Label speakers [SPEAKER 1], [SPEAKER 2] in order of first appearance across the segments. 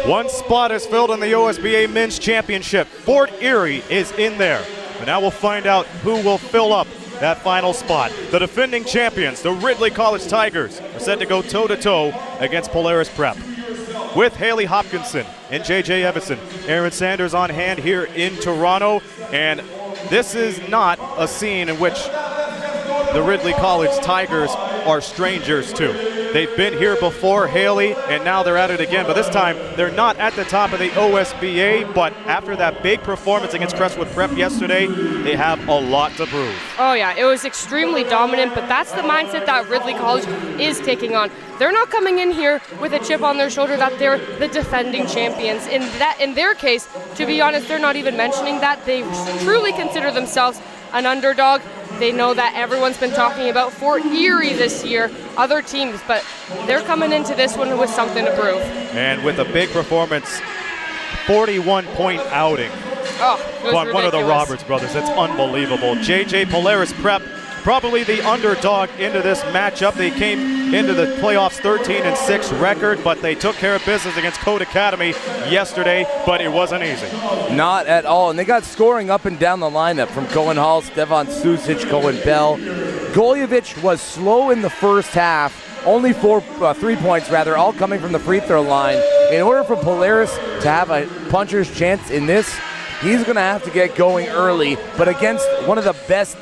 [SPEAKER 1] One spot is filled in the OSBA Men's Championship. Fort Erie is in there. And now we'll find out who will fill up that final spot. The defending champions, the Ridley College Tigers, are set to go toe-to-toe against Polaris Prep. With Haley Hopkinson and J.J. Everson, Aaron Sanders on hand here in Toronto. And this is not a scene in which the Ridley College Tigers are strangers to. They've been here before, Haley, and now they're at it again. But this time, they're not at the top of the OSBA, but after that big performance against Crestwood Prep yesterday, they have a lot to prove.
[SPEAKER 2] Oh yeah, it was extremely dominant, but that's the mindset that Ridley College is taking on. They're not coming in here with a chip on their shoulder that they're the defending champions. In their case, to be honest, they're not even mentioning that. They truly consider themselves an underdog. They know that everyone's been talking about Fort Erie this year, other teams, but they're coming into this one with something to prove.
[SPEAKER 1] And with a big performance, 41-point outing.
[SPEAKER 2] Oh,
[SPEAKER 1] one of the Roberts brothers. It's unbelievable. JJ Polaris Prep, probably the underdog into this matchup. They came into the playoffs 13-6 record, but they took care of business against Code Academy yesterday, but it wasn't easy.
[SPEAKER 3] Not at all, and they got scoring up and down the lineup from Cohen Hall, Stefan Susic, Cohen Bell. Goljevic was slow in the first half, only 3 points rather, all coming from the free throw line. In order for Polaris to have a puncher's chance in this, he's going to have to get going early, but against one of the best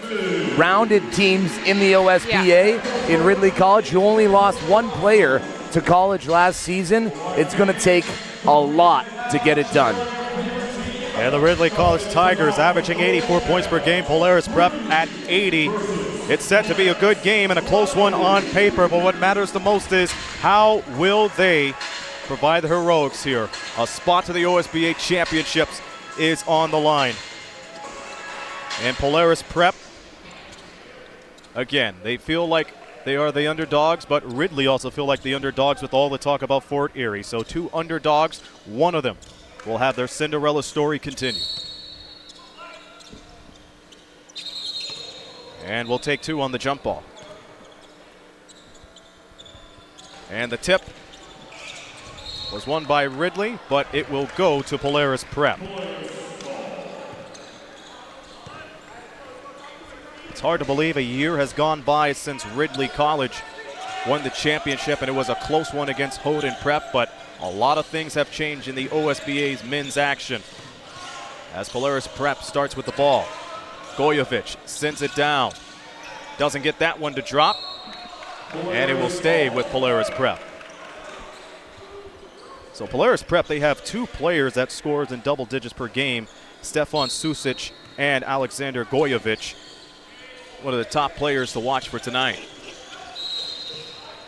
[SPEAKER 3] rounded teams in the OSBA in Ridley College, who only lost one player to college last season, it's going to take a lot to get it done.
[SPEAKER 1] And the Ridley College Tigers averaging 84 points per game, Polaris Prep at 80. It's set to be a good game and a close one on paper, but what matters the most is how will they provide the heroics here. A spot to the OSBA championships is on the line. And Polaris Prep, again, they feel like they are the underdogs, but Ridley also feel like the underdogs with all the talk about Fort Erie. So two underdogs, one of them will have their Cinderella story continue. And we'll take two on the jump ball. And the tip was won by Ridley, but it will go to Polaris Prep. It's hard to believe a year has gone by since Ridley College won the championship, and it was a close one against Houghton Prep, but a lot of things have changed in the OSBA's men's action. As Polaris Prep starts with the ball, Goljevic sends it down. Doesn't get that one to drop, and it will stay with Polaris Prep. So Polaris Prep, they have two players that scores in double digits per game, Stefan Susic and Alexander Goljevic. One of the top players to watch for tonight.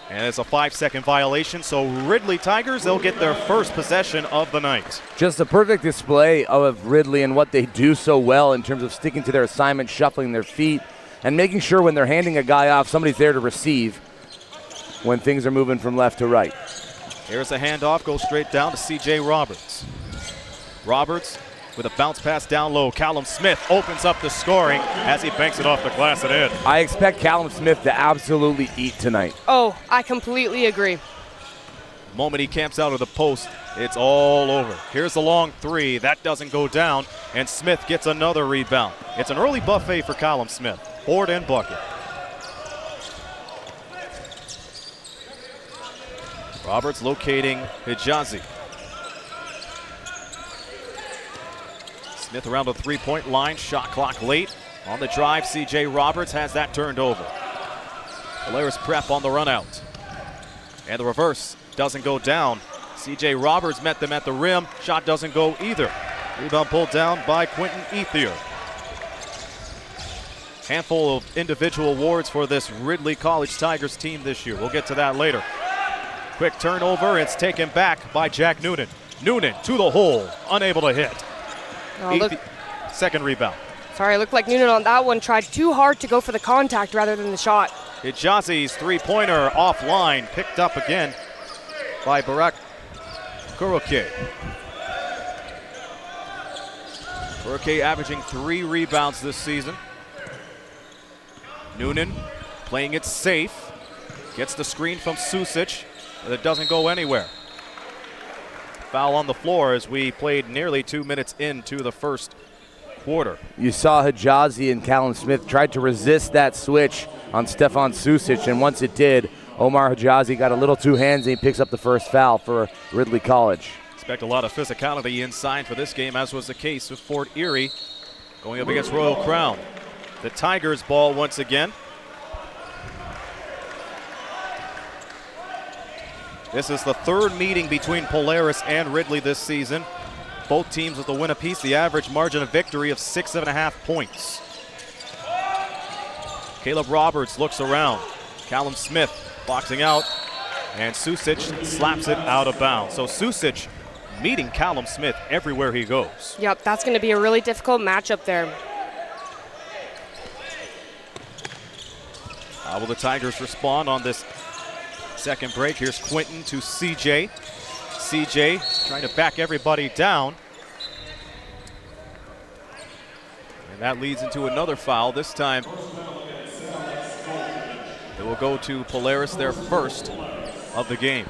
[SPEAKER 1] And it's a 5-second violation, so Ridley Tigers, they'll get their first possession of the night.
[SPEAKER 3] Just a perfect display of Ridley and what they do so well in terms of sticking to their assignment, shuffling their feet, and making sure when they're handing a guy off, somebody's there to receive when things are moving from left to right.
[SPEAKER 1] Here's a handoff, goes straight down to C.J. Roberts. Roberts with a bounce pass down low. Callum Smith opens up the scoring as he banks it off the glass and in.
[SPEAKER 3] I expect Callum Smith to absolutely eat tonight.
[SPEAKER 2] Oh, I completely agree.
[SPEAKER 1] The moment he camps out of the post, it's all over. Here's the long three. That doesn't go down, and Smith gets another rebound. It's an early buffet for Callum Smith. Board and bucket. Roberts locating Hijazi. Smith around the three-point line, shot clock late. On the drive, C.J. Roberts has that turned over. Polaris Prep on the run out. And the reverse doesn't go down. C.J. Roberts met them at the rim. Shot doesn't go either. Rebound pulled down by Quentin Ethier. Handful of individual awards for this Ridley College Tigers team this year. We'll get to that later. Quick turnover, it's taken back by Jack Noonan. Noonan to the hole, unable to hit. Second rebound.
[SPEAKER 2] Sorry, it looked like Noonan on that one tried too hard to go for the contact rather than the shot.
[SPEAKER 1] Hijazi's three-pointer offline, picked up again by Barak Kuroke. Kuroke averaging 3 rebounds this season. Noonan playing it safe. Gets the screen from Susic, but it doesn't go anywhere. foul on the floor as we played nearly 2 minutes into the first quarter.
[SPEAKER 3] You saw Hijazi and Callum Smith tried to resist that switch on Stefan Susic, and once it did, Omar Hijazi got a little too handsy and picks up the first foul for Ridley College.
[SPEAKER 1] Expect a lot of physicality inside for this game, as was the case with Fort Erie going up against Royal Crown. The Tigers ball once again. This is the third meeting between Polaris and Ridley this season. Both teams with a win apiece, the average margin of victory of 6.5 points. Caleb Roberts looks around. Callum Smith boxing out, and Susic slaps it out of bounds. So Susic meeting Callum Smith everywhere he goes.
[SPEAKER 2] Yep, that's going to be a really difficult matchup there.
[SPEAKER 1] How will the Tigers respond on this second break? Here's Quinton to CJ. CJ trying to back everybody down. And that leads into another foul. This time it will go to Polaris, their first of the game.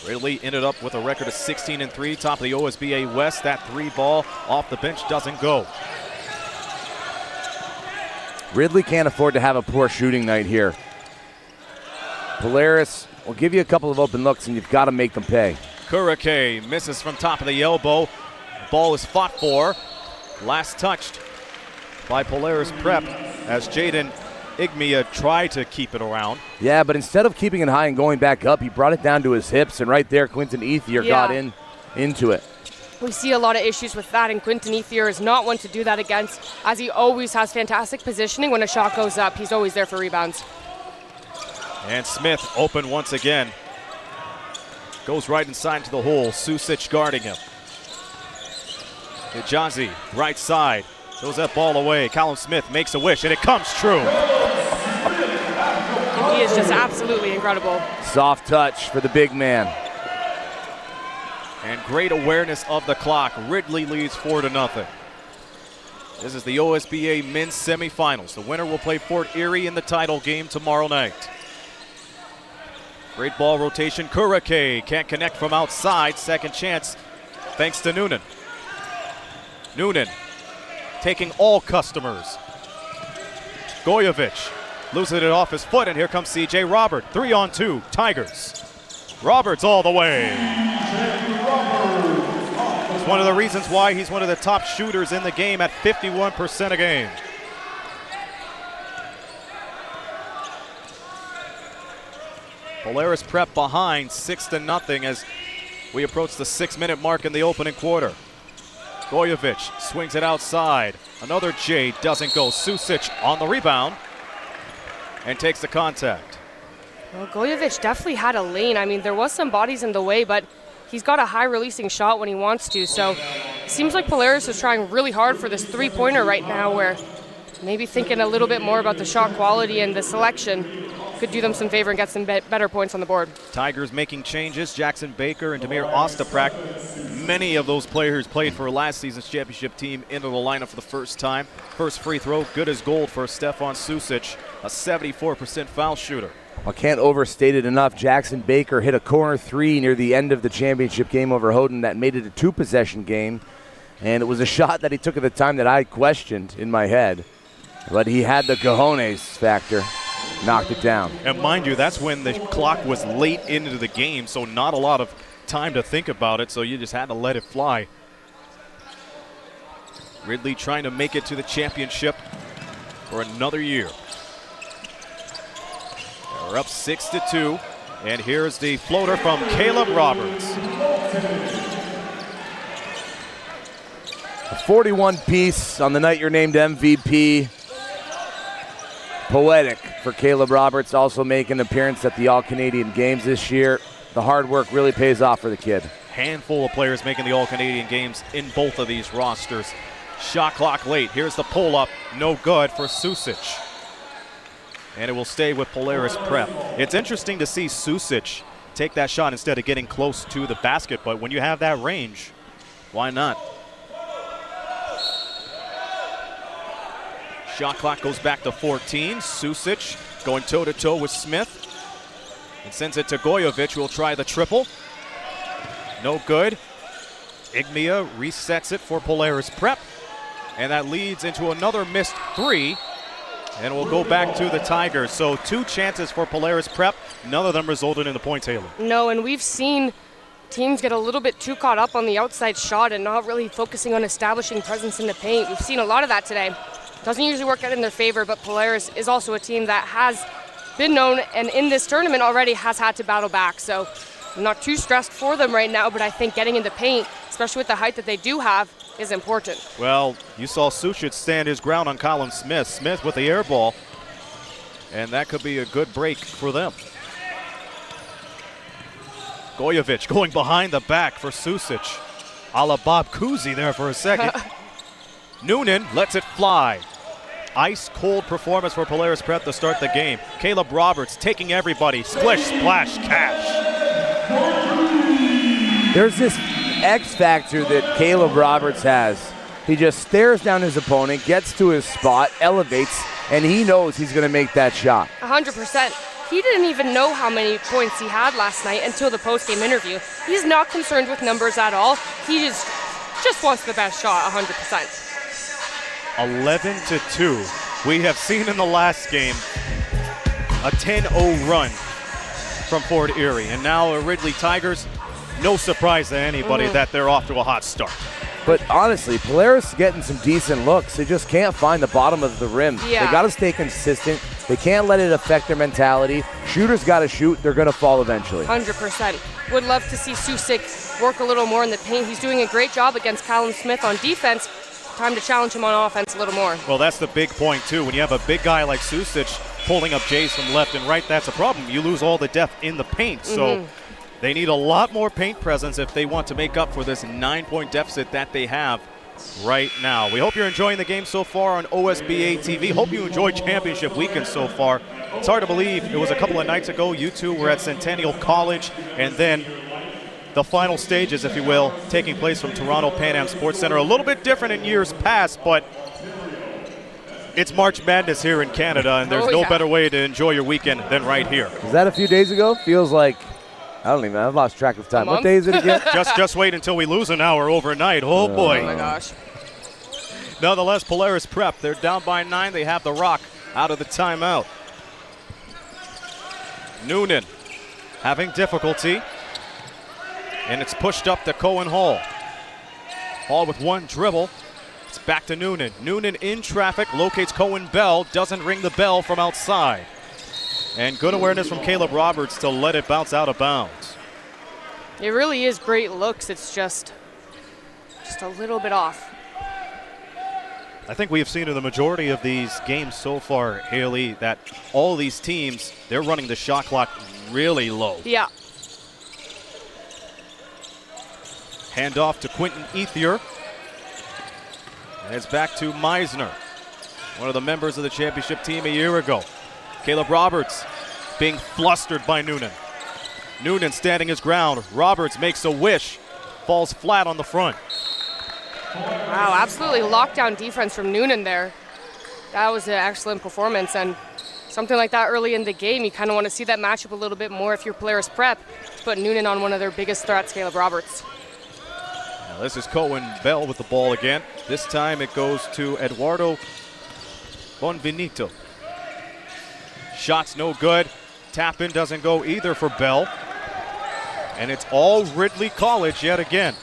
[SPEAKER 1] Ridley ended up with a record of 16-3, top of the OSBA West. That 3 ball off the bench doesn't go.
[SPEAKER 3] Ridley can't afford to have a poor shooting night here. Polaris will give you a couple of open looks, and you've got to make them pay.
[SPEAKER 1] Kurake misses from top of the elbow. The ball is fought for. Last touched by Polaris Prep as Jaden Igmia tried to keep it around.
[SPEAKER 3] Yeah, but instead of keeping it high and going back up, he brought it down to his hips, and right there, Quinton Ethier got into it.
[SPEAKER 2] We see a lot of issues with that, and Quinton Ethier is not one to do that against, as he always has fantastic positioning. When a shot goes up, he's always there for rebounds.
[SPEAKER 1] And Smith open once again. Goes right inside to the hole. Susic guarding him. Hijazi, right side. Throws that ball away. Callum Smith makes a wish, and it comes true.
[SPEAKER 2] And he is just absolutely incredible.
[SPEAKER 3] Soft touch for the big man.
[SPEAKER 1] And great awareness of the clock. Ridley leads 4-0. This is the OSBA men's semifinals. The winner will play Fort Erie in the title game tomorrow night. Great ball rotation. Kurake can't connect from outside. Second chance thanks to Noonan. Noonan taking all customers. Goyevich losing it off his foot, and here comes CJ Robert. 3-on-2, Tigers. Roberts all the way. It's one of the reasons why he's one of the top shooters in the game at 51% a game. Polaris Prep behind 6-0 as we approach the 6-minute mark in the opening quarter. Goyevich swings it outside. Another J doesn't go. Susic on the rebound and takes the contact.
[SPEAKER 2] Well, Goyevich definitely had a lane. I mean, there was some bodies in the way, but he's got a high releasing shot when he wants to. So it seems like Polaris is trying really hard for this 3-pointer right now, where maybe thinking a little bit more about the shot quality and the selection could do them some favor and get some better points on the board.
[SPEAKER 1] Tigers making changes. Jackson Baker and Demir Ostaprak. Many of those players played for last season's championship team into the lineup for the first time. First free throw, good as gold for Stefan Susic, a 74% foul shooter.
[SPEAKER 3] I can't overstate it enough. Jackson Baker hit a corner 3 near the end of the championship game over Houghton that made it a 2-possession game. And it was a shot that he took at the time that I questioned in my head. But he had the cojones factor. Knocked it down.
[SPEAKER 1] And mind you, that's when the clock was late into the game, so not a lot of time to think about it, so you just had to let it fly. Ridley trying to make it to the championship for another year. They're up 6-2, and here's the floater from Caleb Roberts.
[SPEAKER 3] A 41-piece on the night you're named MVP. Poetic for Caleb Roberts, also making an appearance at the All-Canadian Games this year. The hard work really pays off for the kid.
[SPEAKER 1] Handful of players making the All-Canadian Games in both of these rosters. Shot clock late. Here's the pull-up. No good for Susic. And it will stay with Polaris Prep. It's interesting to see Susic take that shot instead of getting close to the basket, but when you have that range, why not? Shot clock goes back to 14. Susic going toe-to-toe with Smith. And sends it to Gojovic, who will try the triple. No good. Igmia resets it for Polaris Prep. And that leads into another missed three. And we'll go back to the Tigers. So 2 chances for Polaris Prep. None of them resulted in the point table.
[SPEAKER 2] No, and we've seen teams get a little bit too caught up on the outside shot and not really focusing on establishing presence in the paint. We've seen a lot of that today. Doesn't usually work out in their favor, but Polaris is also a team that has been known and in this tournament already has had to battle back. So I'm not too stressed for them right now, but I think getting in the paint, especially with the height that they do have, is important.
[SPEAKER 1] Well, you saw Susic stand his ground on Colin Smith. Smith with the air ball, and that could be a good break for them. Gojovic going behind the back for Susic. A la Bob Cousy there for a second. Noonan lets it fly. Ice-cold performance for Polaris Prep to start the game. Caleb Roberts taking everybody. Splish, splash, cash.
[SPEAKER 3] There's this X factor that Caleb Roberts has. He just stares down his opponent, gets to his spot, elevates, and he knows he's going to make that shot.
[SPEAKER 2] 100%. He didn't even know how many points he had last night until the post-game interview. He's not concerned with numbers at all. He just wants the best shot, 100%.
[SPEAKER 1] 11-2. We have seen in the last game a 10-0 run from Fort Erie. And now Ridley Tigers, no surprise to anybody that they're off to a hot start.
[SPEAKER 3] But honestly, Polaris is getting some decent looks. They just can't find the bottom of the rim.
[SPEAKER 2] Yeah.
[SPEAKER 3] They got to stay consistent. They can't let it affect their mentality. Shooters got to shoot. They're going to fall eventually.
[SPEAKER 2] 100%. Would love to see Susic work a little more in the paint. He's doing a great job against Callum Smith on defense. Time to challenge him on offense a little more.
[SPEAKER 1] Well, that's the big point, too. When you have a big guy like Susic pulling up Jays from left and right, that's a problem. You lose all the depth in the paint. So they need a lot more paint presence if they want to make up for this 9-point deficit that they have right now. We hope you're enjoying the game so far on OSBA TV. Hope you enjoyed championship weekend so far. It's hard to believe it was a couple of nights ago. You two were at Centennial College, and then the final stages, if you will, taking place from Toronto Pan Am Sports Center. A little bit different in years past, but it's March Madness here in Canada, and there's no better way to enjoy your weekend than right here.
[SPEAKER 3] Was that a few days ago? Feels like, I don't even know, I've lost track of time. What day is it again?
[SPEAKER 1] just wait until we lose an hour overnight. Oh boy.
[SPEAKER 2] Oh my gosh.
[SPEAKER 1] Nonetheless, Polaris Prep, they're down by 9. They have the rock out of the timeout. Noonan having difficulty. And it's pushed up to Cohen Hall. Hall with one dribble. It's back to Noonan. Noonan in traffic, locates Cohen Bell, doesn't ring the bell from outside. And good awareness from Caleb Roberts to let it bounce out of bounds.
[SPEAKER 2] It really is great looks. It's just a little bit off.
[SPEAKER 1] I think we have seen in the majority of these games so far, Haley, that all these teams, they're running the shot clock really low.
[SPEAKER 2] Yeah.
[SPEAKER 1] Hand off to Quentin Ethier. And it's back to Meisner, one of the members of the championship team a year ago. Caleb Roberts being flustered by Noonan. Noonan standing his ground. Roberts makes a wish, falls flat on the front.
[SPEAKER 2] Wow, absolutely lockdown defense from Noonan there. That was an excellent performance, and something like that early in the game, you kind of want to see that matchup a little bit more if you're Polaris Prep, to put Noonan on one of their biggest threats, Caleb Roberts.
[SPEAKER 1] Now this is Cohen Bell with the ball again. This time it goes to Eduardo Bonvenito. Shot's no good. Tap in doesn't go either for Bell. And it's all Ridley College yet again.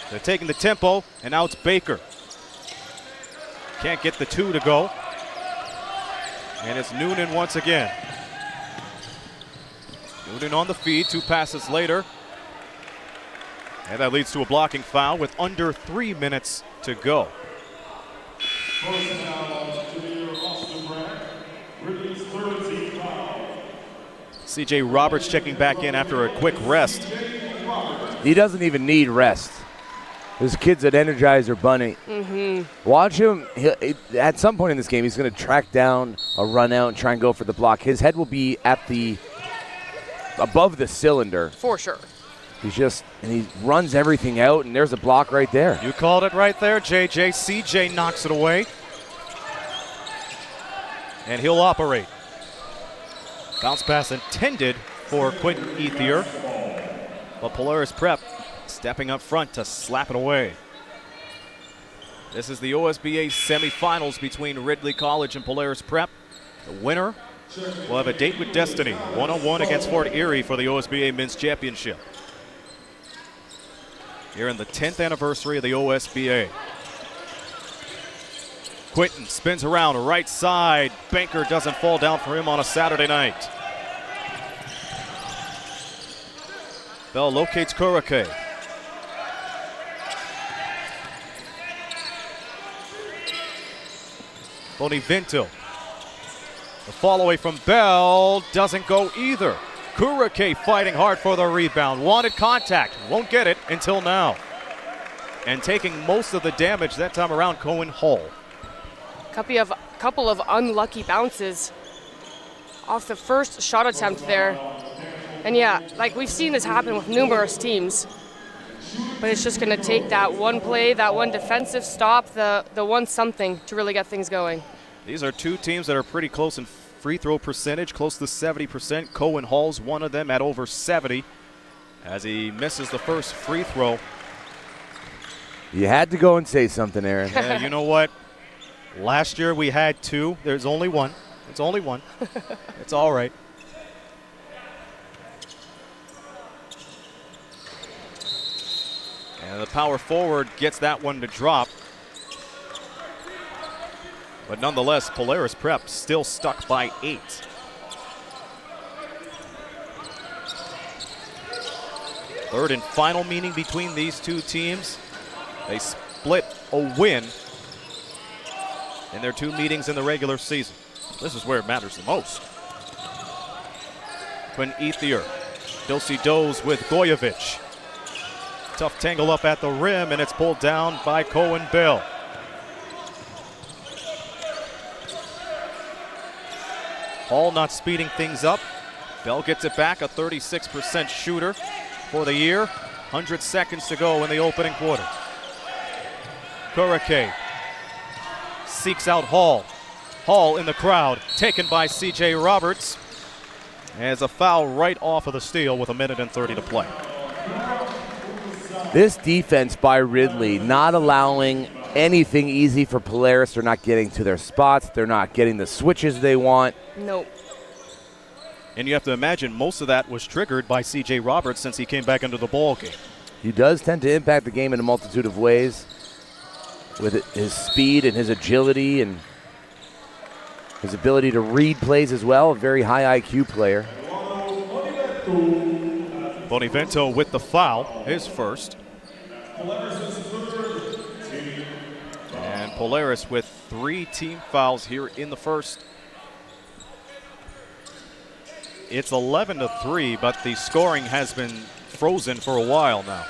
[SPEAKER 1] They're taking the tempo, and now it's Baker. Can't get the two to go. And it's Noonan once again. Noonan on the feed, 2 passes later. And that leads to a blocking foul with under 3 minutes to go. C.J. Roberts checking back in after a quick rest.
[SPEAKER 3] He doesn't even need rest. This kid's an Energizer bunny. Watch him. At some point in this game, he's going to track down a run out and try and go for the block. His head will be at above the cylinder.
[SPEAKER 2] For sure.
[SPEAKER 3] And he runs everything out, and there's a block right there.
[SPEAKER 1] You called it right there, JJ. CJ knocks it away. and he'll operate. Bounce pass intended for Quentin Ethier, but Polaris Prep stepping up front to slap it away. This is the OSBA semifinals between Ridley College and Polaris Prep. The winner will have a date with destiny, one-on-one against Fort Erie for the OSBA Men's Championship. Here in the 10th anniversary of the OSBA. Quentin spins around, right side. Banker doesn't fall down for him on a Saturday night. Bell locates Kurake. Bonivento. The fall away from Bell doesn't go either. Kurake fighting hard for the rebound. Wanted contact, won't get it until now. And taking most of the damage that time around, Cohen Hall.
[SPEAKER 2] Couple of unlucky bounces off the first shot attempt there. And yeah, like we've seen this happen with numerous teams. But it's just going to take that one play, that one defensive stop, the one something to really get things going.
[SPEAKER 1] These are two teams that are pretty close in free throw percentage, close to 70%. Cohen Hall's one of them at over 70 as he misses the first free throw.
[SPEAKER 3] You had to go and say something, Aaron.
[SPEAKER 1] Yeah, you know what? Last year we had two. There's only one. It's only one. It's all right. And the power forward gets that one to drop. But nonetheless, Polaris Prep still stuck by 8. Third and final meeting between these two teams. They split a win in their 2 meetings in the regular season. This is where it matters the most. Quinn Ethier, Dosey Does with Goyevich. Tough tangle up at the rim, and it's pulled down by Cohen Bell. Hall not speeding things up. Bell gets it back, a 36% shooter for the year. 100 seconds to go in the opening quarter. Kurake seeks out Hall. Hall in the crowd, taken by C.J. Roberts. As a foul right off of the steal with 1:30 to play.
[SPEAKER 3] This defense by Ridley not allowing anything easy for Polaris. They're not getting to their spots. They're not getting the switches they want.
[SPEAKER 2] Nope.
[SPEAKER 1] And you have to imagine most of that was triggered by C.J. Roberts since he came back into the ball game.
[SPEAKER 3] He does tend to impact the game in a multitude of ways with his speed and his agility and his ability to read plays as well. A very high IQ player.
[SPEAKER 1] Bonivento with the foul, his first. And Polaris with 3 team fouls here in the first. It's 11-3, but the scoring has been frozen for a while now.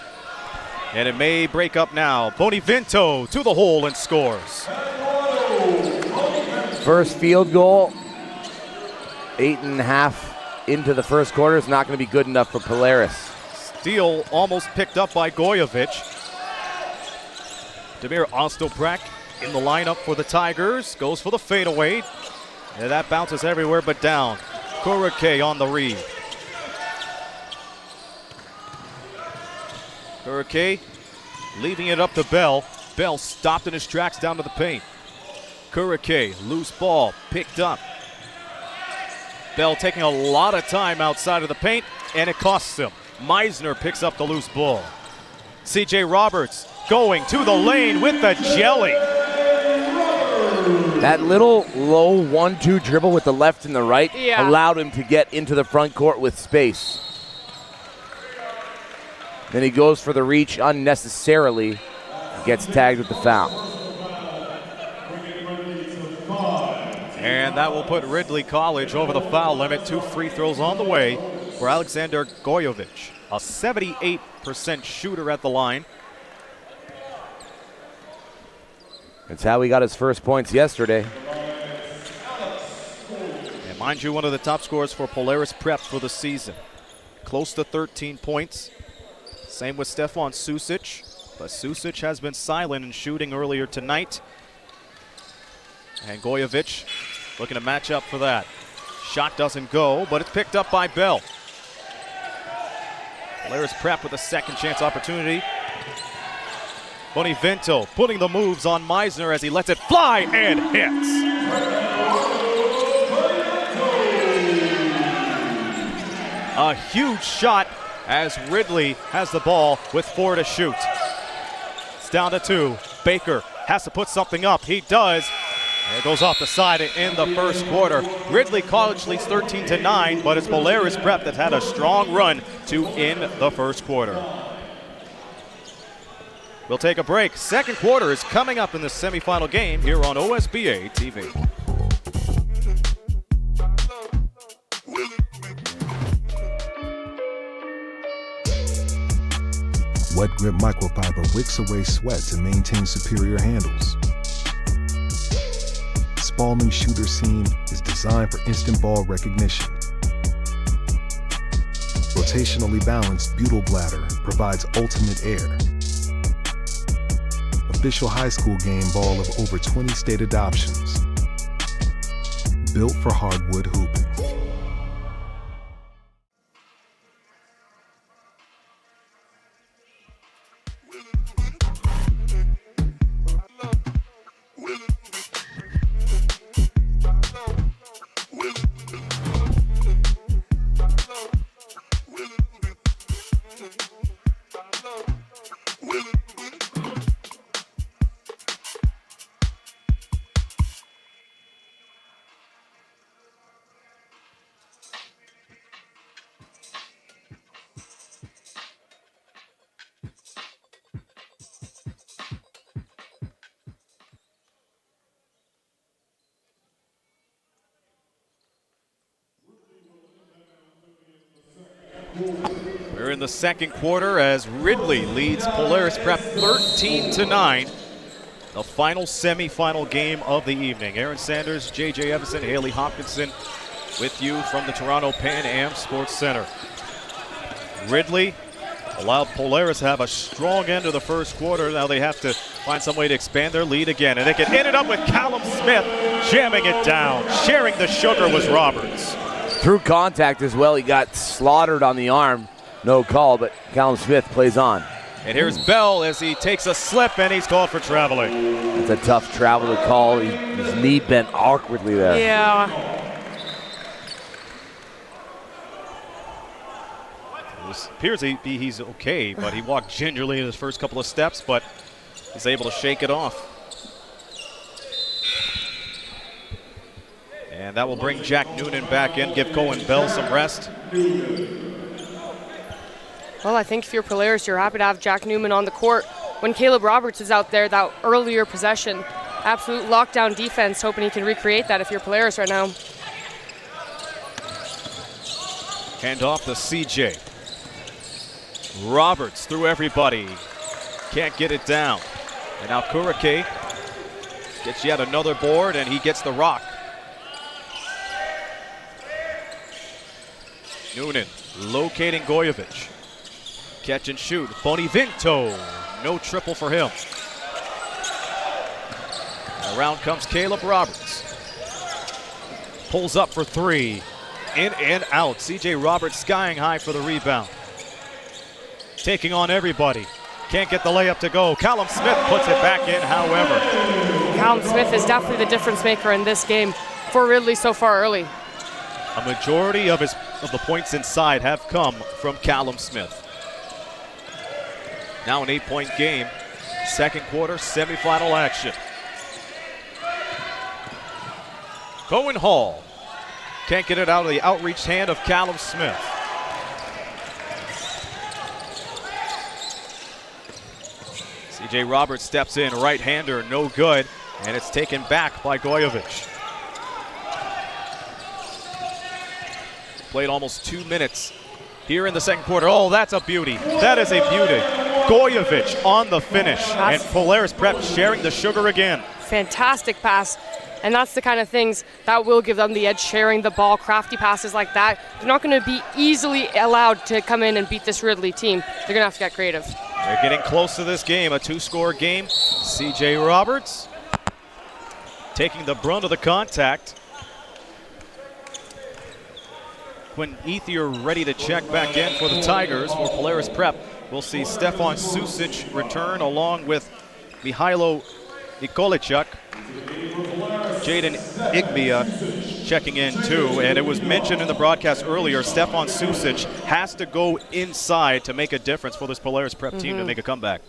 [SPEAKER 1] And it may break up now. Bonivento to the hole and scores.
[SPEAKER 3] First field goal, 8.5 into the first quarter, is not going to be good enough for Polaris.
[SPEAKER 1] Steal almost picked up by Goyevich. Damir Ostoprak in the lineup for the Tigers. Goes for the fadeaway. And that bounces everywhere but down. Kurake on the read. Kurake leaving it up to Bell. Bell stopped in his tracks down to the paint. Kurake, loose ball, picked up. Bell taking a lot of time outside of the paint, and it costs him. Meisner picks up the loose ball. C.J. Roberts going to the lane with the jelly.
[SPEAKER 3] That little low 1-2 dribble with the left and the right allowed him to get into the front court with space. Then he goes for the reach unnecessarily, gets tagged with the foul.
[SPEAKER 1] And that will put Ridley College over the foul limit. 2 free throws on the way for Alexander Goyevich, a 78% shooter at the line.
[SPEAKER 3] That's how he got his first points yesterday.
[SPEAKER 1] And mind you, one of the top scorers for Polaris Prep for the season. Close to 13 points. Same with Stefan Susic, but Susic has been silent in shooting earlier tonight. And Goyevich looking to match up for that. Shot doesn't go, but it's picked up by Bell. Polaris Prep with a second chance opportunity. Bonivinto putting the moves on Meisner as he lets it fly and hits. A huge shot as Ridley has the ball with 4 to shoot. It's down to 2. Baker has to put something up. He does. And it goes off the side in the first quarter. Ridley College leads 13-9, but it's Polaris Prep that's had a strong run to end the first quarter. We'll take a break. Second quarter is coming up in the semifinal game here on OSBA TV.
[SPEAKER 4] Wet Grip Microfiber wicks away sweat to maintain superior handles. Spalming Shooter Seam is designed for instant ball recognition. Rotationally balanced butyl bladder provides ultimate air. Official high school game ball of over 20 state adoptions. Built for hardwood hooping.
[SPEAKER 1] We're in the second quarter as Ridley leads Polaris Prep 13-9. The final semifinal game of the evening. Aaron Sanders, J.J. Everson, Haley Hopkinson with you from the Toronto Pan Am Sports Center. Ridley allowed Polaris to have a strong end of the first quarter. Now they have to find some way to expand their lead again. And they can end it up with Callum Smith jamming it down. Sharing the sugar was Roberts.
[SPEAKER 3] Through contact as well, he got slaughtered on the arm. No call, but Callum Smith plays on.
[SPEAKER 1] And here's Bell as he takes a slip and he's called for traveling.
[SPEAKER 3] It's a tough travel to call. His knee bent awkwardly there.
[SPEAKER 2] Yeah.
[SPEAKER 1] It appears he's okay, but he walked gingerly in his first couple of steps, but he's able to shake it off. And that will bring Jack Noonan back in, give Cohen Bell some rest.
[SPEAKER 2] Well, I think if you're Polaris, you're happy to have Jack Newman on the court. When Caleb Roberts is out there, that earlier possession, absolute lockdown defense, hoping he can recreate that if you're Polaris right now.
[SPEAKER 1] Hand off to CJ. Roberts through everybody. Can't get it down. And now Kurake gets yet another board, and he gets the rock. Noonan locating Goyevich. Catch and shoot. Bonivinto. No triple for him. Around comes Caleb Roberts. Pulls up for 3. In and out. CJ Roberts skying high for the rebound. Taking on everybody. Can't get the layup to go. Callum Smith puts it back in, however.
[SPEAKER 2] Callum Smith is definitely the difference maker in this game for Ridley so far early.
[SPEAKER 1] A majority of the points inside have come from Callum Smith. Now an 8-point game. Second quarter, semifinal action. Cohen Hall can't get it out of the outreached hand of Callum Smith. CJ Roberts steps in, right-hander, no good, and it's taken back by Goyevich. Played almost 2 minutes here in the second quarter. Oh, that's a beauty. That is a beauty. Goyevich on the finish, and Polaris Prep sharing the sugar again.
[SPEAKER 2] Fantastic pass, and that's the kind of things that will give them the edge, sharing the ball, crafty passes like that. They're not going to be easily allowed to come in and beat this Ridley team. They're going to have to get creative.
[SPEAKER 1] They're getting close to this game, a 2-score game. CJ Roberts taking the brunt of the contact. Quentin Ethier ready to check back in for the Tigers for Polaris Prep. We'll see Stefan Susic return along with Mihailo Nikolichuk. Jaden Igbia checking in too. And it was mentioned in the broadcast earlier, Stefan Susic has to go inside to make a difference for this Polaris Prep team to make a comeback.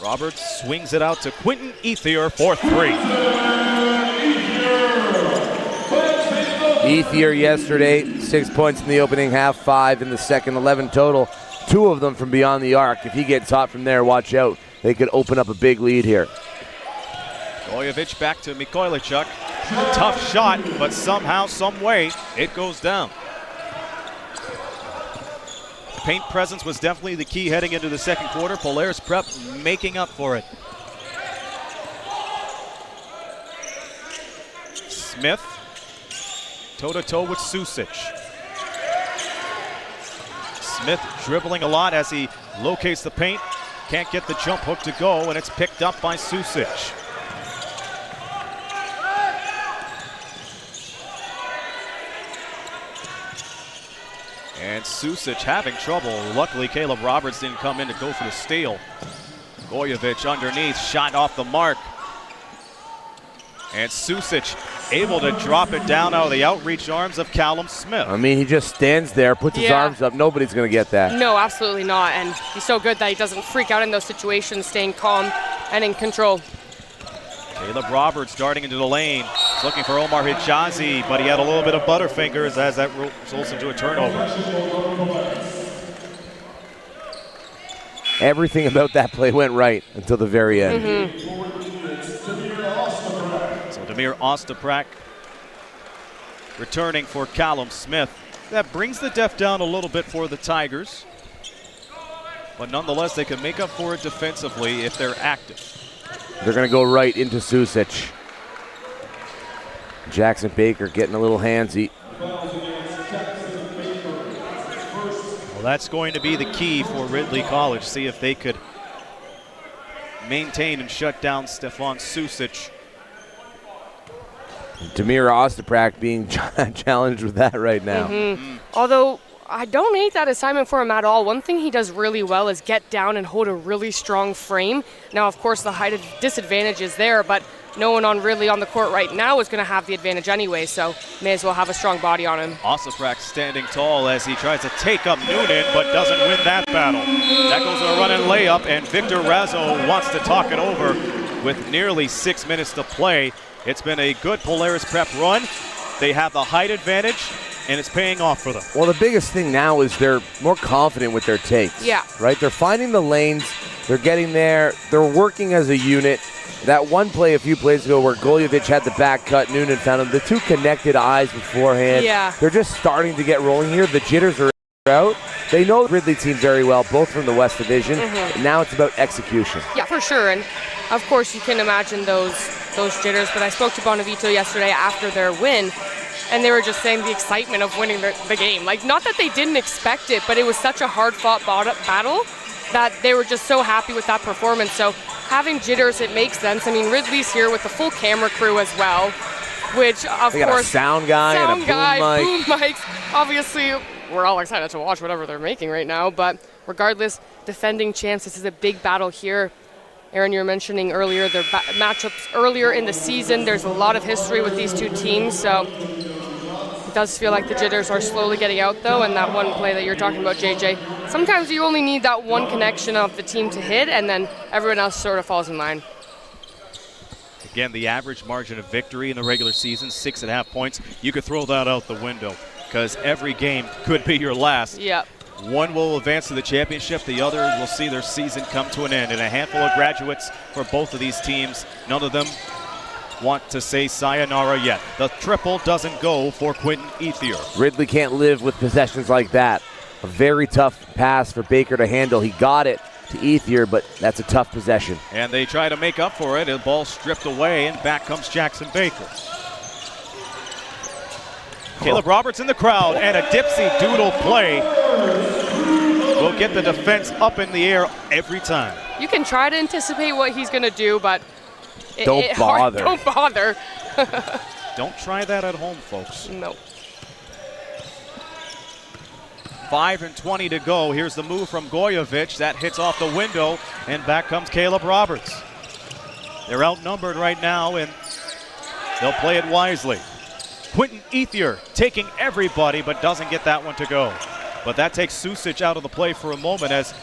[SPEAKER 1] Roberts swings it out to Quentin Ethier for 3.
[SPEAKER 3] Ethier yesterday, 6 points in the opening half, 5 in the second, 11 total. 2 of them from beyond the arc. If he gets hot from there, watch out. They could open up a big lead here.
[SPEAKER 1] Gojovic back to Mikolichuk. Tough shot, but somehow, some way, it goes down. Paint presence was definitely the key heading into the second quarter. Polaris Prep making up for it. Smith, toe-to-toe with Susic. Smith dribbling a lot as he locates the paint. Can't get the jump hook to go, and it's picked up by Susic. And Susic having trouble. Luckily, Caleb Roberts didn't come in to go for the steal. Gojovic underneath, shot off the mark. And Susic able to drop it down out of the outreach arms of Callum Smith.
[SPEAKER 3] I mean, he just stands there, puts his arms up. Nobody's going to get that.
[SPEAKER 2] No, absolutely not. And he's so good that he doesn't freak out in those situations, staying calm and in control.
[SPEAKER 1] Caleb Roberts darting into the lane. He's looking for Omar Hijazi, but he had a little bit of butterfingers as that results into a turnover.
[SPEAKER 3] Everything about that play went right until the very end.
[SPEAKER 1] So Damir Ostaprak returning for Callum Smith. That brings the depth down a little bit for the Tigers. But nonetheless, they can make up for it defensively if they're active.
[SPEAKER 3] They're going to go right into Susic. Jackson Baker getting a little handsy.
[SPEAKER 1] Well, that's going to be the key for Ridley College. See if they could maintain and shut down Stefan Susic.
[SPEAKER 3] Damir Ostaprak being challenged with that right now.
[SPEAKER 2] Although I don't hate that assignment for him at all. One thing he does really well is get down and hold a really strong frame. Now, of course, the height disadvantage is there, but no one on Ridley on the court right now is going to have the advantage anyway, so may as well have a strong body on him.
[SPEAKER 1] Ostaprak standing tall as he tries to take up Noonan, but doesn't win that battle. That goes to a run and layup, and Victor Razzo wants to talk it over with nearly 6 minutes to play. It's been a good Polaris Prep run. They have the height advantage, and it's paying off for them.
[SPEAKER 3] Well, the biggest thing now is they're more confident with their takes.
[SPEAKER 2] Yeah.
[SPEAKER 3] Right? They're finding the lanes. They're getting there. They're working as a unit. That one play a few plays ago where Gojovic had the back cut, Noonan found him. The two connected eyes beforehand.
[SPEAKER 2] Yeah.
[SPEAKER 3] They're just starting to get rolling here. The jitters are out. They know the Ridley team very well, both from the West Division. Now it's about execution.
[SPEAKER 2] Yeah, for sure. And of course, you can imagine those jitters. But I spoke to Bonavito yesterday after their win, and they were just saying the excitement of winning the game. Like, not that they didn't expect it, but it was such a hard-fought battle that they were just so happy with that performance. So having jitters, it makes sense. I mean, Ridley's here with the full camera crew as well, which, of
[SPEAKER 3] They got
[SPEAKER 2] course,
[SPEAKER 3] a sound guy and a boom mic.
[SPEAKER 2] boom mics. Obviously, we're all excited to watch whatever they're making right now, but regardless, defending champs, this is a big battle here. Aaron, you were mentioning earlier their matchups earlier in the season. There's a lot of history with these two teams, so it does feel like the jitters are slowly getting out, though, and that one play that you're talking about, JJ, sometimes you only need that one connection of the team to hit, and then everyone else sort of falls in line.
[SPEAKER 1] Again, the average margin of victory in the regular season, 6.5 points. You could throw that out the window because every game could be your last.
[SPEAKER 2] Yep.
[SPEAKER 1] One will advance to the championship. The other will see their season come to an end. And a handful of graduates for both of these teams. None of them want to say sayonara yet. The triple doesn't go for Quentin Ethier.
[SPEAKER 3] Ridley can't live with possessions like that. A very tough pass for Baker to handle. He got it to Ethier, but that's a tough possession.
[SPEAKER 1] And they try to make up for it. The ball stripped away, and back comes Jackson Baker. Caleb Roberts in the crowd, and a dipsy doodle play will get the defense up in the air every time.
[SPEAKER 2] You can try to anticipate what he's going to do, but
[SPEAKER 3] Don't bother.
[SPEAKER 2] Don't bother.
[SPEAKER 1] Don't try that at home, folks.
[SPEAKER 2] No.
[SPEAKER 1] 5:20 to go. Here's the move from Goyevich. That hits off the window, and back comes Caleb Roberts. They're outnumbered right now, and they'll play it wisely. Quentin Ethier taking everybody, but doesn't get that one to go. But that takes Susic out of the play for a moment as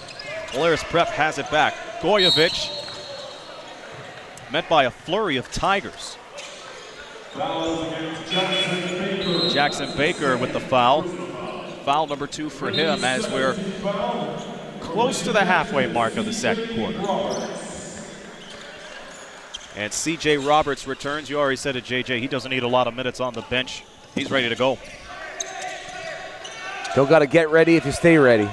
[SPEAKER 1] Polaris Prep has it back. Goyevich met by a flurry of Tigers. Jackson Baker with the foul. Foul number 2 for him as we're close to the halfway mark of the second quarter. And C.J. Roberts returns. You already said it, J.J. He doesn't need a lot of minutes on the bench. He's ready to go.
[SPEAKER 3] Still got to get ready if you stay ready.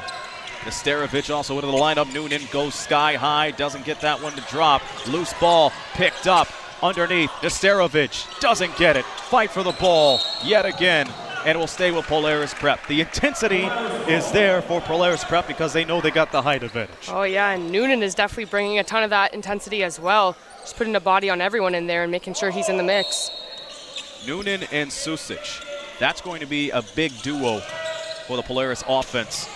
[SPEAKER 1] Nesterovic also into the lineup. Noonan goes sky high. Doesn't get that one to drop. Loose ball picked up underneath. Nesterovic doesn't get it. Fight for the ball yet again. And it will stay with Polaris Prep. The intensity is there for Polaris Prep because they know they got the height advantage.
[SPEAKER 2] Oh, yeah, and Noonan is definitely bringing a ton of that intensity as well. Just putting a body on everyone in there and making sure he's in the mix.
[SPEAKER 1] Noonan and Susic. That's going to be a big duo for the Polaris offense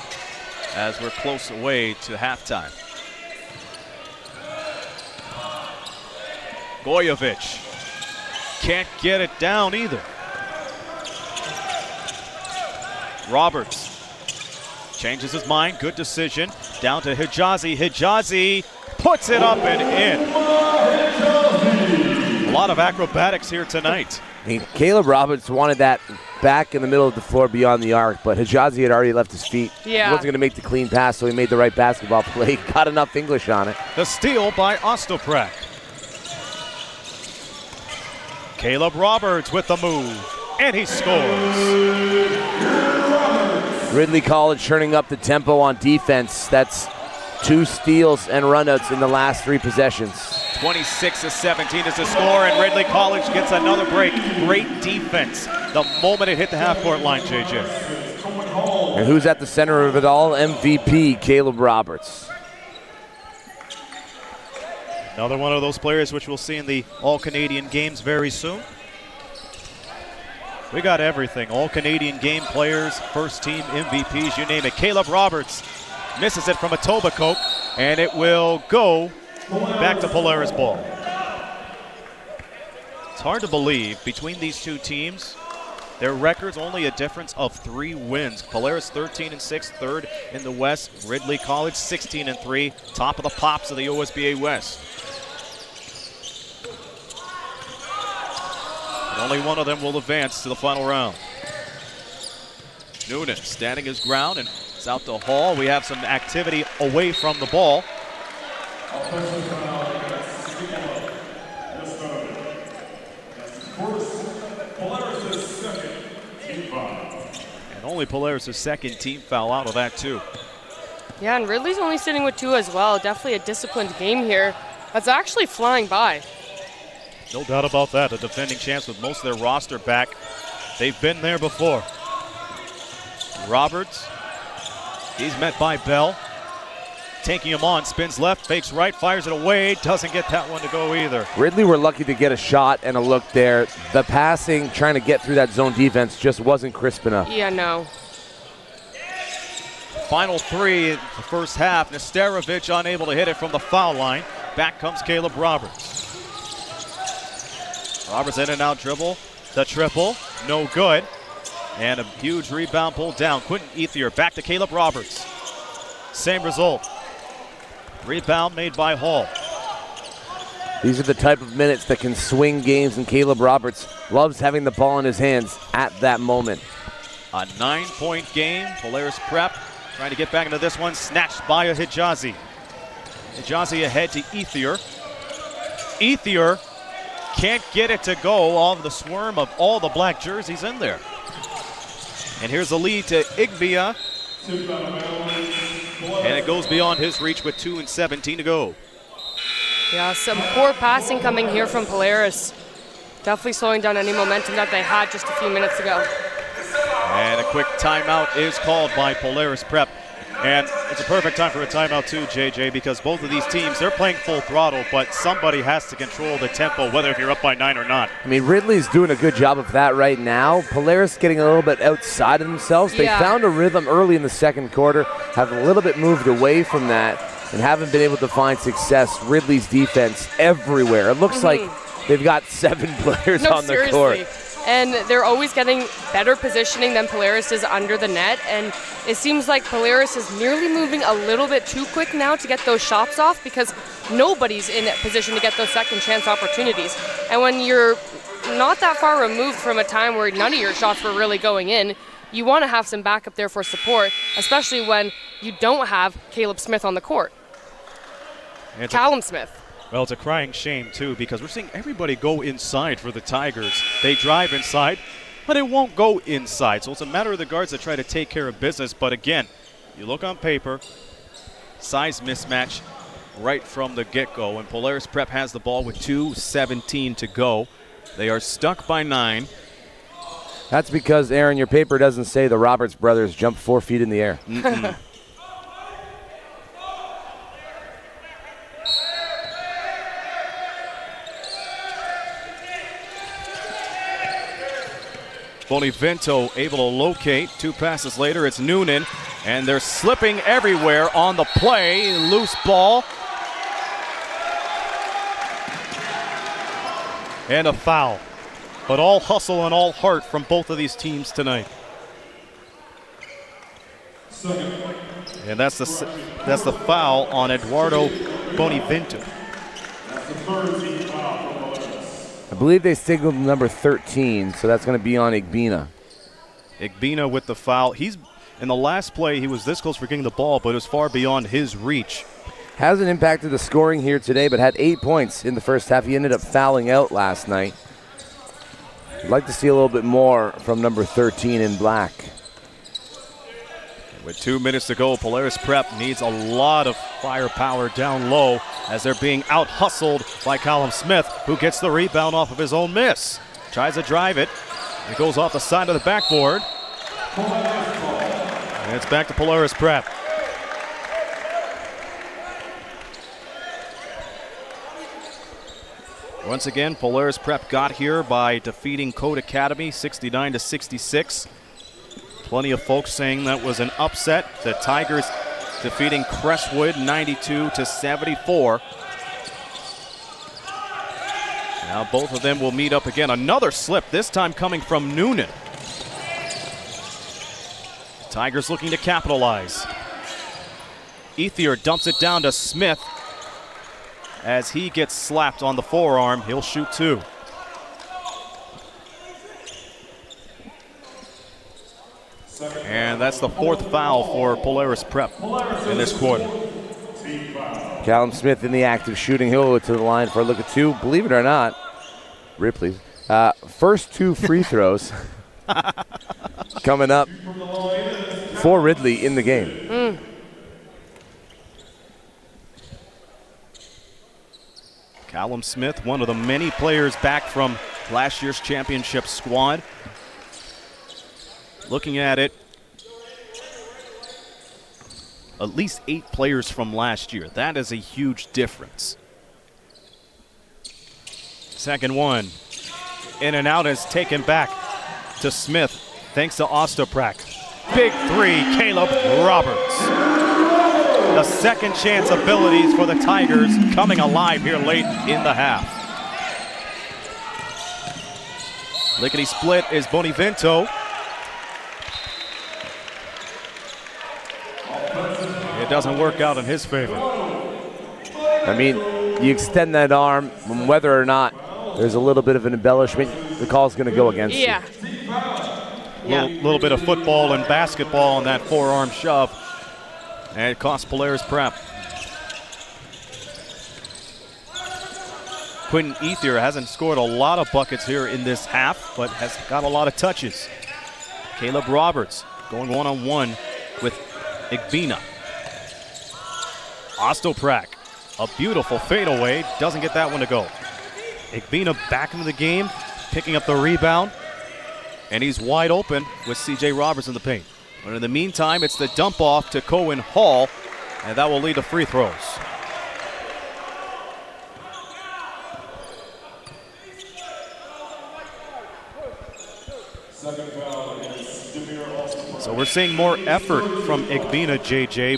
[SPEAKER 1] as we're close away to halftime. Goyevich can't get it down either. Roberts changes his mind. Good decision. Down to Hijazi. Hijazi puts it up and in. A lot of acrobatics here tonight.
[SPEAKER 3] I mean, Caleb Roberts wanted that back in the middle of the floor beyond the arc, but Hijazi had already left his feet.
[SPEAKER 2] Yeah.
[SPEAKER 3] He wasn't going to make the clean pass, so he made the right basketball play. Got enough English on it.
[SPEAKER 1] The steal by Ostaprak. Caleb Roberts with the move, and he scores.
[SPEAKER 3] Ridley College turning up the tempo on defense. That's 2 steals and runouts in the last 3 possessions.
[SPEAKER 1] 26-17 is the score, and Ridley College gets another break. Great defense the moment it hit the half-court line, JJ.
[SPEAKER 3] And who's at the center of it all? MVP Caleb Roberts.
[SPEAKER 1] Another one of those players which we'll see in the All-Canadian games very soon. We got everything. All-Canadian game players, first-team MVPs, you name it. Caleb Roberts misses it from Etobicoke, and it will go back to Polaris ball. It's hard to believe between these two teams, their records only a difference of 3 wins. Polaris 13-6, third in the West. Ridley College 16-3, top of the pops of the OSBA West. And only one of them will advance to the final round. Noonan standing his ground, and it's out to Hall. We have some activity away from the ball. And only Polaris' second team foul out of that too.
[SPEAKER 2] Yeah, and Ridley's only sitting with 2 as well. Definitely a disciplined game here. That's actually flying by.
[SPEAKER 1] No doubt about that. A defending chance with most of their roster back. They've been there before. Roberts, he's met by Bell. Taking him on, spins left, fakes right, fires it away. Doesn't get that one to go either.
[SPEAKER 3] Ridley were lucky to get a shot and a look there. The passing, trying to get through that zone defense, just wasn't crisp enough.
[SPEAKER 2] Yeah, no.
[SPEAKER 1] Final 3 in the first half. Nesterovic unable to hit it from the foul line. Back comes Caleb Roberts. Roberts in and out dribble. The triple, no good. And a huge rebound pulled down. Quentin Ethier back to Caleb Roberts. Same result. Rebound made by Hall.
[SPEAKER 3] These are the type of minutes that can swing games, and Caleb Roberts loves having the ball in his hands at that moment.
[SPEAKER 1] A 9-point game. Polaris Prep trying to get back into this one. Snatched by a Hijazi. Hijazi ahead to Ethier. Ethier can't get it to go. All of the swarm of all the black jerseys in there. And here's the lead to Igbia. And it goes beyond his reach with 2:17 to go.
[SPEAKER 2] Yeah, some poor passing coming here from Polaris. Definitely slowing down any momentum that they had just a few minutes ago.
[SPEAKER 1] And a quick timeout is called by Polaris Prep. And it's a perfect time for a timeout too, JJ, because both of these teams, they're playing full throttle, but somebody has to control the tempo, whether if you're up by 9 or not.
[SPEAKER 3] I mean, Ridley's doing a good job of that right now. Polaris getting a little bit outside of themselves. They found a rhythm early in the second quarter, have a little bit moved away from that, and haven't been able to find success. Ridley's defense everywhere. It looks like they've got 7 players on the court.
[SPEAKER 2] And they're always getting better positioning than Polaris is under the net. And it seems like Polaris is nearly moving a little bit too quick now to get those shots off because nobody's in a position to get those second chance opportunities. And when you're not that far removed from a time where none of your shots were really going in, you want to have some backup there for support, especially when you don't have Caleb Smith on the court. Callum Smith.
[SPEAKER 1] Well, it's a crying shame, too, because we're seeing everybody go inside for the Tigers. They drive inside, but it won't go inside. So it's a matter of the guards that try to take care of business. But again, you look on paper, size mismatch right from the get-go. And Polaris Prep has the ball with 2:17 to go. They are stuck by 9.
[SPEAKER 3] That's because, Aaron, your paper doesn't say the Roberts brothers jumped 4 feet in the air.
[SPEAKER 1] Bonivento able to locate. 2 passes later, it's Noonan, and they're slipping everywhere on the play. Loose ball. And a foul. But all hustle and all heart from both of these teams tonight. And that's the foul on Eduardo Bonivento.
[SPEAKER 3] I believe they signaled number 13, so that's going to be on Igbina.
[SPEAKER 1] Igbina with the foul. He's in the last play, he was this close for getting the ball, but it was far beyond his reach.
[SPEAKER 3] Hasn't impacted the scoring here today, but had 8 points in the first half. He ended up fouling out last night. I'd like to see a little bit more from number 13 in black.
[SPEAKER 1] With 2 minutes to go, Polaris Prep needs a lot of firepower down low as they're being out-hustled by Callum Smith, who gets the rebound off of his own miss. Tries to drive it. It goes off the side of the backboard. And it's back to Polaris Prep. Once again, Polaris Prep got here by defeating Code Academy 69-66. Plenty of folks saying that was an upset. The Tigers defeating Crestwood 92-74. Now both of them will meet up again. Another slip, this time coming from Noonan. Tigers looking to capitalize. Ethier dumps it down to Smith. As he gets slapped on the forearm, he'll shoot 2. And that's the 4th foul for Polaris Prep in this quarter.
[SPEAKER 3] Callum Smith in the act of shooting. He'll go to the line for a look at 2. Believe it or not, Ripley, first 2 free throws coming up for Ridley in the game.
[SPEAKER 1] Callum Smith, one of the many players back from last year's championship squad. Looking at it, at least 8 players from last year. That is a huge difference. Second one. In and out is taken back to Smith thanks to Ostaprak. Big 3, Caleb Roberts. The second chance abilities for the Tigers coming alive here late in the half. Lickety split is Bonivento. It doesn't work out in his favor.
[SPEAKER 3] I mean, you extend that arm, whether or not there's a little bit of an embellishment, the call's going to go against you.
[SPEAKER 1] Little bit of football and basketball on that forearm shove. And it costs Polaris Prep. Quentin Ethier hasn't scored a lot of buckets here in this half, but has got a lot of touches. Caleb Roberts going one-on-one with Igbina. Ostaprak, a beautiful fadeaway, doesn't get that one to go. Igbina back into the game, picking up the rebound, and he's wide open with C.J. Roberts in the paint. But in the meantime, it's the dump off to Cohen Hall, and that will lead to free throws. So we're seeing more effort from Igbina, JJ,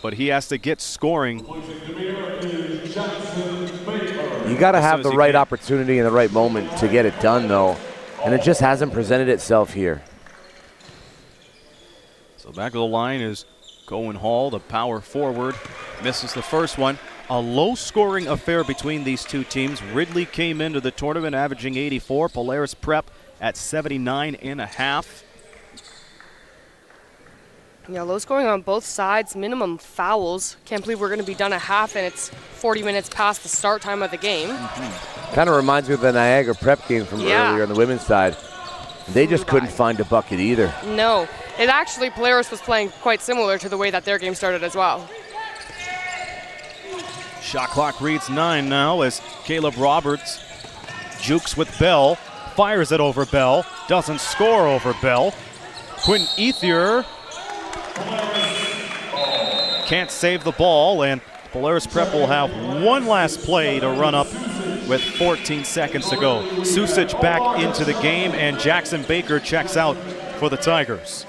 [SPEAKER 1] but he has to get scoring.
[SPEAKER 3] You got to have the right opportunity and the right moment to get it done, though, and it just hasn't presented itself here.
[SPEAKER 1] So back of the line is Cohen Hall, the power forward. Misses the first one. A low-scoring affair between these two teams. Ridley came into the tournament averaging 84. Polaris Prep at 79.5.
[SPEAKER 2] Yeah, low scoring on both sides, minimum fouls. Can't believe we're going to be done at half and it's 40 minutes past the start time of the game.
[SPEAKER 3] Kind of reminds me of the Niagara Prep game from earlier on the women's side. They just couldn't find a bucket either.
[SPEAKER 2] No, it actually, Polaris was playing quite similar to the way that their game started as well.
[SPEAKER 1] Shot clock reads 9 now as Caleb Roberts jukes with Bell, fires it over Bell, doesn't score over Bell. Quinn Ethier can't save the ball, and Polaris Prep will have one last play to run up with 14 seconds to go. Susic back into the game, and Jackson Baker checks out for the Tigers.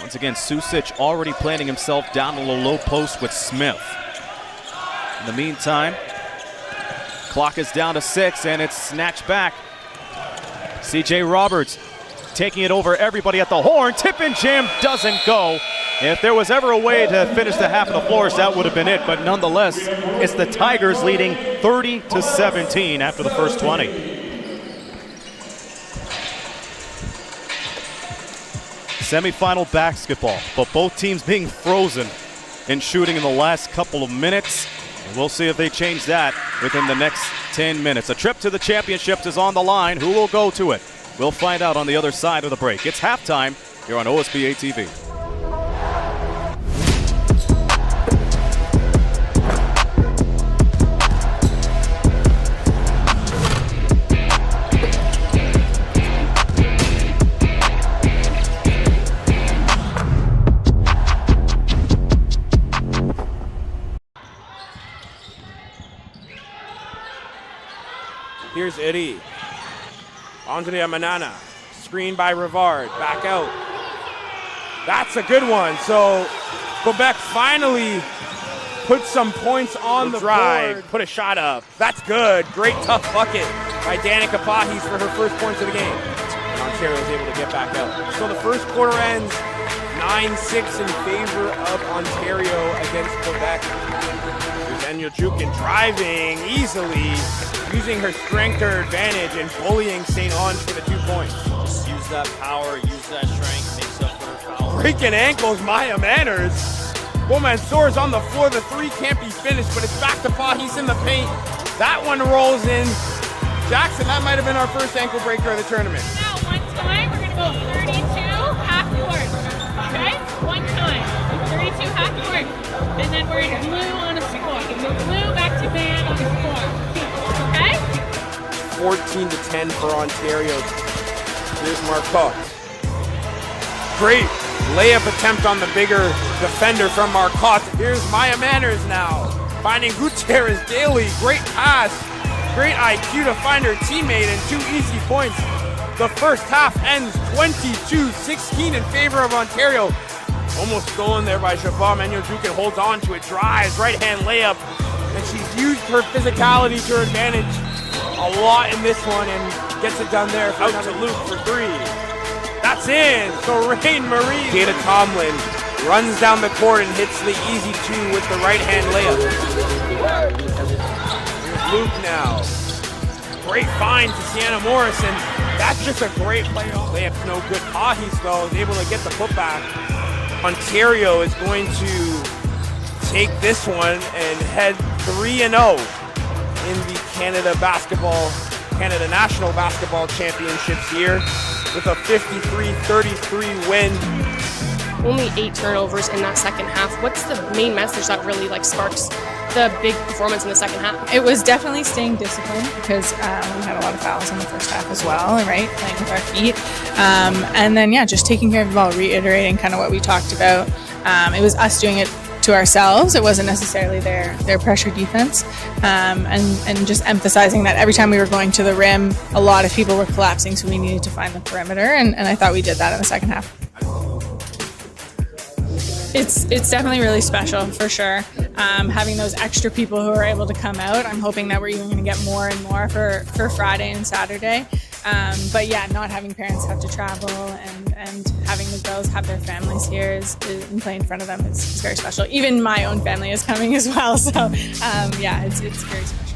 [SPEAKER 1] Once again, Susic already planting himself down in the low post with Smith. In the meantime, clock is down to 6, and it's snatched back. CJ Roberts taking it over everybody at the horn. Tip and jam doesn't go. If there was ever a way to finish the half of the floors, that would have been it. But nonetheless, it's the Tigers leading 30-17 after the first 20. Semifinal basketball, but both teams being frozen in shooting in the last couple of minutes. And we'll see if they change that within the next 10 minutes. A trip to the championships is on the line. Who will go to it? We'll find out on the other side of the break. It's halftime here on OSBA TV.
[SPEAKER 5] Here's Eddie. Andrea Manana. Screen by Rivard. Back out. That's a good one. So Quebec finally put some points on the drive. Board. Put a shot up. That's good. Great tough bucket by Danica Pahis for her first points of the game. And Ontario is able to get back out. So the first quarter ends 9-6 in favor of Ontario against Quebec. Here's Enya Jukin driving easily, using her strength to her advantage and bullying St. Ange for the 2 points.
[SPEAKER 6] Just use that power, use that strength, makes up for her foul.
[SPEAKER 5] Breaking ankles, Maya Manners. Beaumansour is on the floor. The 3 can't be finished, but it's back to Pahis in the paint. That one rolls in. Jackson, that might have been our first ankle breaker of the tournament.
[SPEAKER 7] Now, one time, we're going to go 32 half court. Okay? One time. 32 half court. And then we're in blue on a score. Blue back to man on a score. Okay?
[SPEAKER 5] 14-10 for Ontario. Here's Marcotte. Great layup attempt on the bigger defender from Marcotte. Here's Maya Manners now, finding Gutierrez daily. Great pass, great IQ to find her teammate, and 2 easy points. The first half ends 22-16 in favor of Ontario. Almost stolen there by Shabam. Enya Jukin holds on to it, drives, right-hand layup, and she's used her physicality to her advantage a lot in this one and gets it done there. Out to Luke for 3. That's in. So Rain Marie. Jada Tomlin runs down the court and hits the easy 2 with the right-hand layup. Here's Luke now. Great find to Sienna Morrison. That's just a great playoff. Layup's no good. Pahis, though, is able to get the putback. Ontario is going to take this one and head 3-0 in the Canada National Basketball Championships here with a 53-33 win.
[SPEAKER 2] Only 8 turnovers in that second half. What's the main message that really sparks the big performance in the second half?
[SPEAKER 7] It was definitely staying disciplined because we had a lot of fouls in the first half as well, right? Playing with our feet. And then, just taking care of the ball, reiterating kind of what we talked about. It was us doing it to ourselves. It wasn't necessarily their pressure defense. And just emphasizing that every time we were going to the rim, a lot of people were collapsing, so we needed to find the perimeter. And I thought we did that in the second half. It's definitely really special for sure. Having those extra people who are able to come out. I'm hoping that we're even going to get more and more for Friday and Saturday. But not having parents have to travel and having the girls have their families here and play in front of them is very special. Even my own family is coming as well. So it's very special.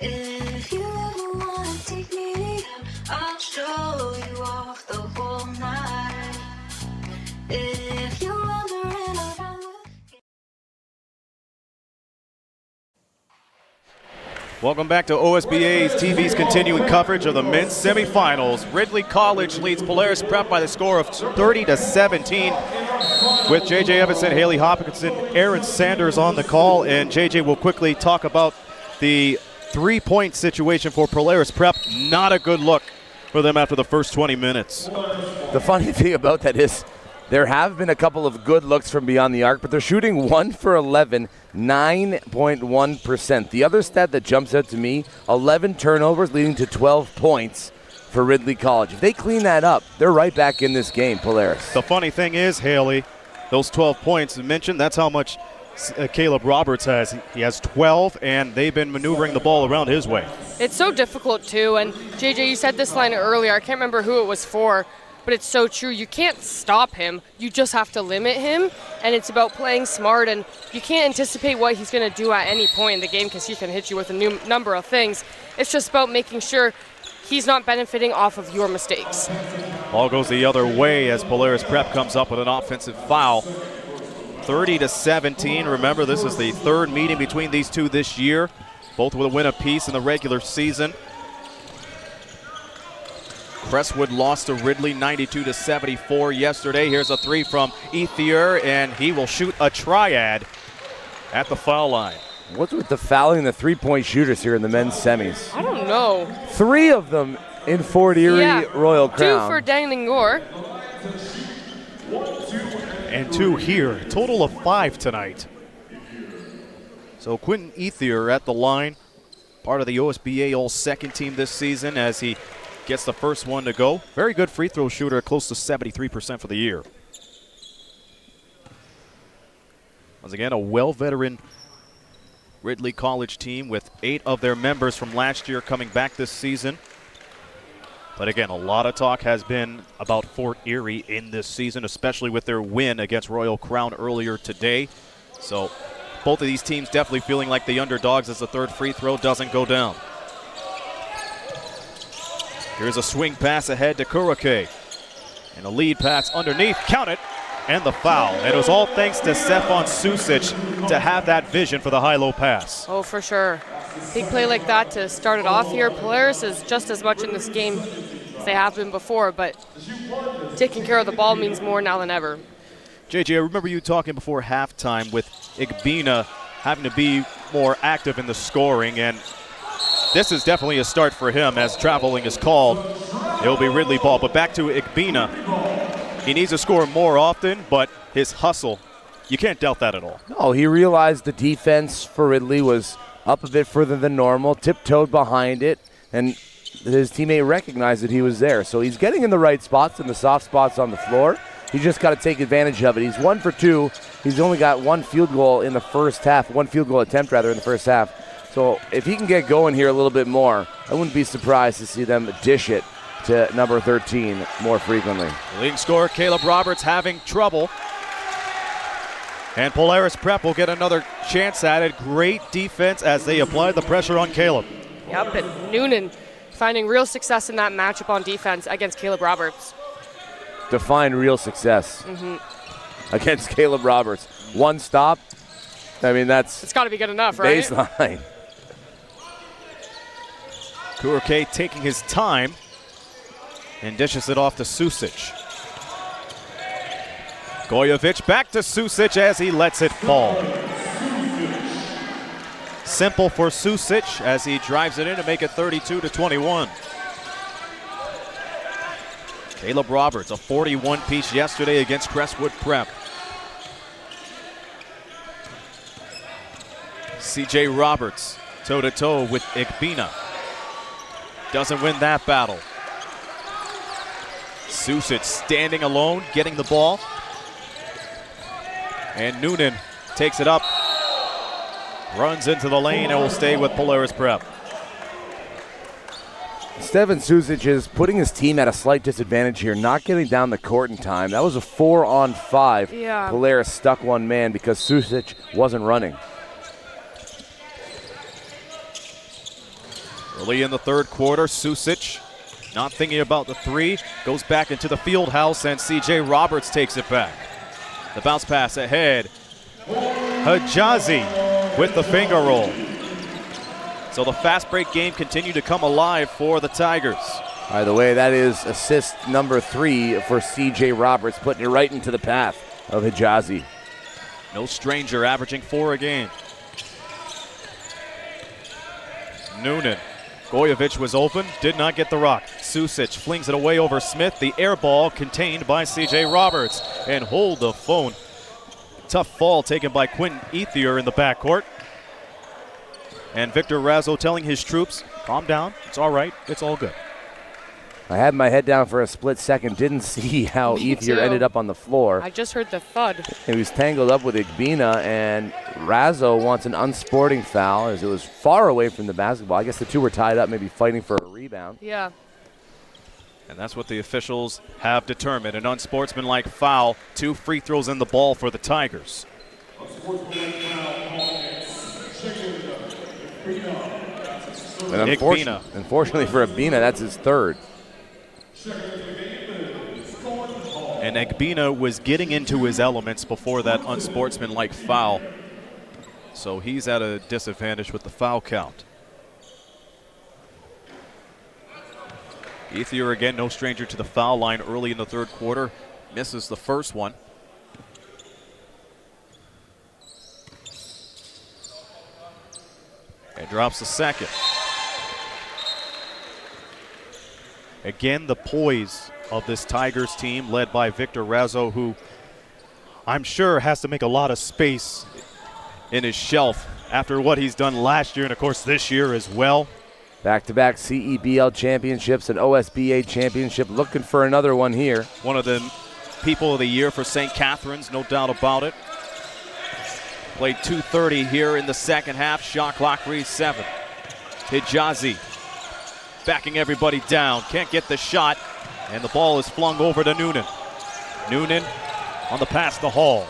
[SPEAKER 8] If you ever wanna take me out, I'll show you off the whole night. If you're wondering around.
[SPEAKER 1] Welcome back to OSBA's TV's continuing coverage of the men's semifinals. Ridley College leads Polaris Prep by the score of 30-17 with J.J. Evanson, Haley Hopkinson, Aaron Sanders on the call. And J.J. will quickly talk about the three-point situation for Polaris Prep. Not a good look for them after the first 20 minutes.
[SPEAKER 3] The funny thing about that is there have been a couple of good looks from beyond the arc, but they're shooting 1 for 11, 9.1%. The other stat that jumps out to me, 11 turnovers leading to 12 points for Ridley College. If they clean that up, they're right back in this game, Polaris.
[SPEAKER 1] The funny thing is, Haley, those 12 points you mentioned, that's how much Caleb Roberts has. He has 12, and they've been maneuvering the ball around his way.
[SPEAKER 2] It's so difficult, too. And, JJ, you said this line earlier. I can't remember who it was for, but it's so true. You can't stop him. You just have to limit him, and it's about playing smart. And you can't anticipate what he's going to do at any point in the game because he can hit you with a new number of things. It's just about making sure he's not benefiting off of your mistakes.
[SPEAKER 1] Ball goes the other way as Polaris Prep comes up with an offensive foul. 30-17. Remember, this is the third meeting between these two this year, both with a win apiece in the regular season. Crestwood lost to Ridley 92-74 yesterday. Here's a three from Ethier, and he will shoot a triad at the foul line.
[SPEAKER 3] What's with the fouling and the three-point shooters here in the men's semis?
[SPEAKER 2] I don't know.
[SPEAKER 3] 3 of them in Fort Erie Royal Crown.
[SPEAKER 2] 2 for Daningor.
[SPEAKER 1] And 2 here, total of 5 tonight. So Quentin Ethier at the line, part of the OSBA All-Second team this season as he gets the first one to go. Very good free throw shooter, close to 73% for the year. Once again, a well-veteran Ridley College team with 8 of their members from last year coming back this season. But again, a lot of talk has been about Fort Erie in this season, especially with their win against Royal Crown earlier today. So both of these teams definitely feeling like the underdogs as the third free throw doesn't go down. Here's a swing pass ahead to Kuroke. And a lead pass underneath, count it, and the foul. And it was all thanks to Stefan Susic to have that vision for the high-low pass.
[SPEAKER 2] Oh, for sure. Big play like that to start it off here. Polaris is just as much in this game as they have been before, but taking care of the ball means more now than ever.
[SPEAKER 1] JJ, I remember you talking before halftime with Igbina having to be more active in the scoring, and this is definitely a start for him as traveling is called. It will be Ridley ball, but back to Igbina. He needs to score more often, but his hustle, you can't doubt that at all.
[SPEAKER 3] No, he realized the defense for Ridley was up a bit further than normal, tiptoed behind it, and his teammate recognized that he was there. So he's getting in the right spots, in the soft spots on the floor. He's just got to take advantage of it. He's 1 for 2. He's only got 1 field goal in the first half, 1 field goal attempt rather in the first half. So if he can get going here a little bit more, I wouldn't be surprised to see them dish it to number 13 more frequently.
[SPEAKER 1] The leading scorer, Caleb Roberts, having trouble. And Polaris Prep will get another chance at it. Great defense as they apply the pressure on Caleb.
[SPEAKER 2] Yep, and Noonan finding real success in that matchup on defense against Caleb Roberts.
[SPEAKER 3] Define real success against Caleb Roberts. 1 stop. I mean,
[SPEAKER 2] it's got to be good enough, right?
[SPEAKER 3] Baseline.
[SPEAKER 1] Kuroke taking his time and dishes it off to Susic. Gojovic back to Susic as he lets it fall. Simple for Susic as he drives it in to make it 32-21. Caleb Roberts, a 41-piece yesterday against Crestwood Prep. C.J. Roberts, toe-to-toe with Igbina. Doesn't win that battle. Susic standing alone, getting the ball. And Noonan takes it up, runs into the lane, and will stay with Polaris Prep.
[SPEAKER 3] Stefan Susic is putting his team at a slight disadvantage here, not getting down the court in time. That was a 4-on-5.
[SPEAKER 2] Yeah.
[SPEAKER 3] Polaris stuck one man because Susic wasn't running.
[SPEAKER 1] Early in the third quarter, Susic not thinking about the three, goes back into the field house, and C.J. Roberts takes it back. The bounce pass ahead. Hijazi with the finger roll. So the fast break game continued to come alive for the Tigers.
[SPEAKER 3] By the way, that is assist number 3 for C.J. Roberts, putting it right into the path of Hijazi.
[SPEAKER 1] No stranger, averaging 4 a game. Noonan. Gojevic was open, did not get the rock. Susic flings it away over Smith. The air ball contained by C.J. Roberts. And hold the phone. Tough fall taken by Quentin Ethier in the backcourt. And Victor Razzo telling his troops, calm down, it's all right, it's all good.
[SPEAKER 3] I had my head down for a split second, didn't see how Ethier ended up on the floor.
[SPEAKER 2] I just heard the thud.
[SPEAKER 3] He was tangled up with Igbina, and Razzo wants an unsporting foul as it was far away from the basketball. I guess the two were tied up, maybe fighting for a rebound.
[SPEAKER 2] Yeah.
[SPEAKER 1] And that's what the officials have determined, an unsportsmanlike foul. 2 free throws in the ball for the Tigers.
[SPEAKER 3] And unfortunately for Igbina, that's his third.
[SPEAKER 1] And Igbina was getting into his elements before that unsportsmanlike foul. So he's at a disadvantage with the foul count. Ethier again, no stranger to the foul line early in the third quarter. Misses the first one. And drops the second. Again, the poise of this Tigers team led by Victor Razzo, who I'm sure has to make a lot of space in his shelf after what he's done last year and, of course, this year as well.
[SPEAKER 3] Back-to-back CEBL championships and OSBA championship, looking for another one here.
[SPEAKER 1] One of the people of the year for St. Catharines, no doubt about it. Played 2:30 here in the second half. Shot clock reads 7. Hijazi backing everybody down. Can't get the shot, and the ball is flung over to Noonan. Noonan on the pass to Hall.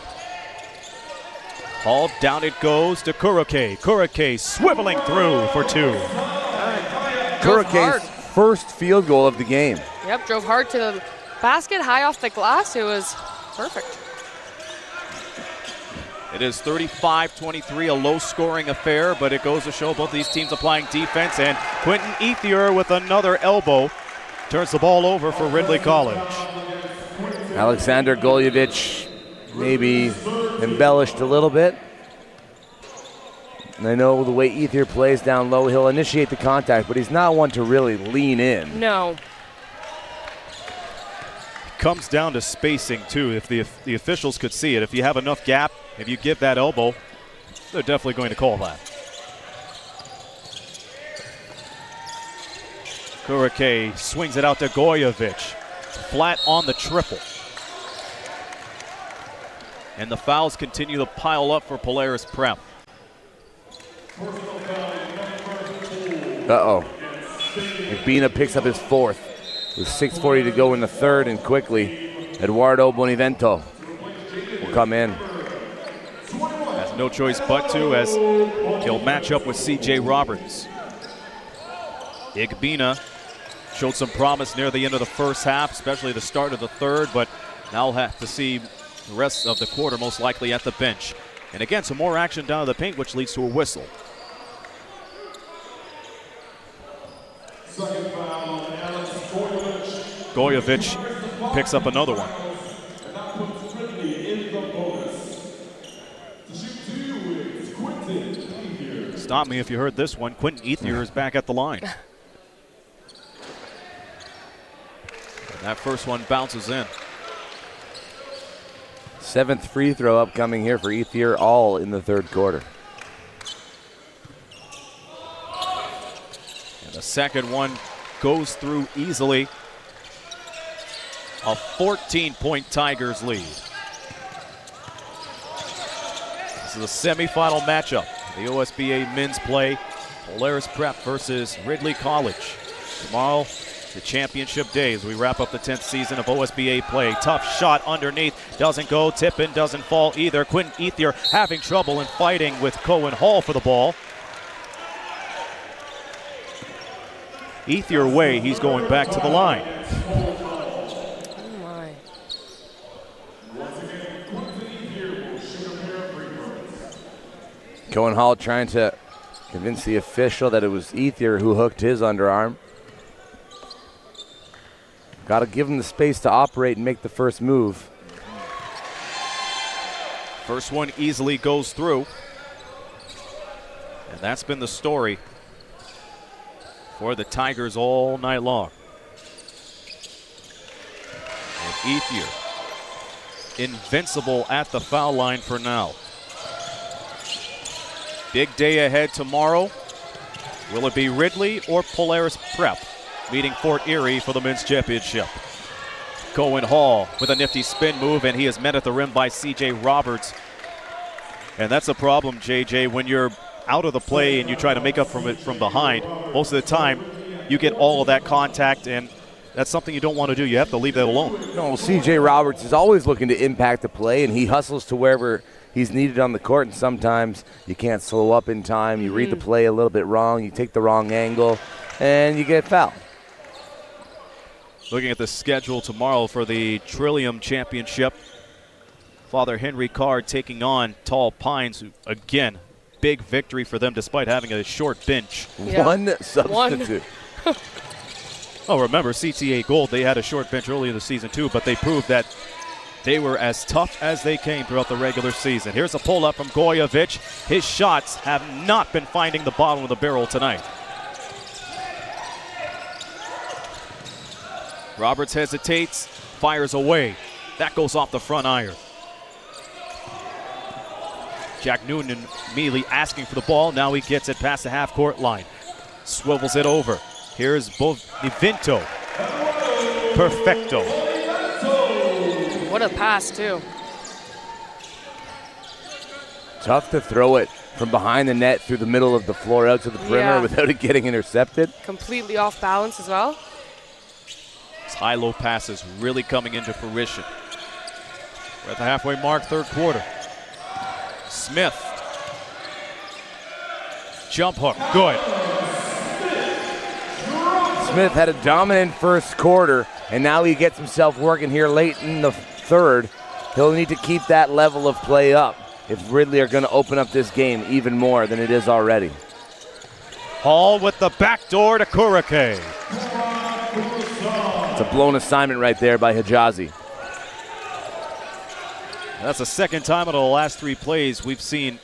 [SPEAKER 1] Hall, down it goes to Kuroke. Kuroke swiveling through for 2.
[SPEAKER 3] Kuroke's first field goal of the game.
[SPEAKER 2] Yep, drove hard to the basket, high off the glass. It was perfect.
[SPEAKER 1] It is 35-23, a low-scoring affair, but it goes to show both these teams applying defense, and Quentin Ethier with another elbow turns the ball over for Ridley College.
[SPEAKER 3] Alexander Gojevic maybe embellished a little bit. And I know the way Ethier plays down low, he'll initiate the contact, but he's not one to really lean in.
[SPEAKER 2] No.
[SPEAKER 1] Comes down to spacing, too. If the officials could see it, if you have enough gap, if you give that elbow, they're definitely going to call that. Kuroke swings it out to Gojevic. Flat on the triple. And the fouls continue to pile up for Polaris Prep.
[SPEAKER 3] Uh-oh. Igbina picks up his 4th. With 6:40 to go in the third, and quickly, Eduardo Bonivento will come in.
[SPEAKER 1] Has no choice but to, as he'll match up with C.J. Roberts. Igbina showed some promise near the end of the first half, especially the start of the third, but now we'll have to see the rest of the quarter most likely at the bench. And again, some more action down to the paint, which leads to a whistle. Gojevic picks up another one. Stop me if you heard this one. Quentin Ethier is back at the line. And that first one bounces in.
[SPEAKER 3] 7th free throw upcoming here for Ethier, all in the third quarter.
[SPEAKER 1] And the second one goes through easily. A 14-point Tigers lead. This is a semifinal matchup. The OSBA men's play, Polaris Prep versus Ridley College. Tomorrow, the championship day as we wrap up the 10th season of OSBA play. Tough shot underneath, doesn't go. Tip-in doesn't fall either. Quentin Ethier having trouble and fighting with Cohen Hall for the ball. Either way, he's going back to the line.
[SPEAKER 2] Oh my.
[SPEAKER 3] Cohen Hall trying to convince the official that it was Ethier who hooked his underarm. Got to give him the space to operate and make the first move.
[SPEAKER 1] First one easily goes through. And that's been the story for the Tigers all night long. And Ethier, invincible at the foul line for now. Big day ahead tomorrow. Will it be Ridley or Polaris Prep meeting Fort Erie for the men's championship? Cohen Hall with a nifty spin move, and he is met at the rim by C.J. Roberts. And that's a problem, J.J., when you're out of the play and you try to make up from it from behind. Most of the time, you get all of that contact, and that's something you don't want to do. You have to leave that alone.
[SPEAKER 3] No, C.J. Roberts is always looking to impact the play, and he hustles to wherever he's needed on the court, and sometimes you can't slow up in time. You read the play a little bit wrong, you take the wrong angle, and you get fouled.
[SPEAKER 1] Looking at the schedule tomorrow for the Trillium Championship, Father Henry Card taking on Tall Pines. Again, big victory for them despite having a short bench.
[SPEAKER 2] Yeah.
[SPEAKER 3] One substitute.
[SPEAKER 1] Oh, remember, CTA Gold, they had a short bench earlier this season too, but they proved that they were as tough as they came throughout the regular season. Here's a pull-up from Gojovic. His shots have not been finding the bottom of the barrel tonight. Roberts hesitates, fires away. That goes off the front iron. Jack Noonan immediately asking for the ball. Now he gets it past the half-court line. Swivels it over. Here's Bonaventure. Perfecto.
[SPEAKER 2] What a pass, too.
[SPEAKER 3] Tough to throw it from behind the net through the middle of the floor out to the perimeter without it getting intercepted.
[SPEAKER 2] Completely off balance as well.
[SPEAKER 1] His high-low passes really coming into fruition. We're at the halfway mark, third quarter. Smith. Jump hook, good.
[SPEAKER 3] Smith had a dominant first quarter, and now he gets himself working here late in the third. He'll need to keep that level of play up if Ridley are going to open up this game even more than it is already.
[SPEAKER 1] Hall with the backdoor to Kurake.
[SPEAKER 3] It's a blown assignment right there by Hijazi.
[SPEAKER 1] That's the second time out of the last three plays we've seen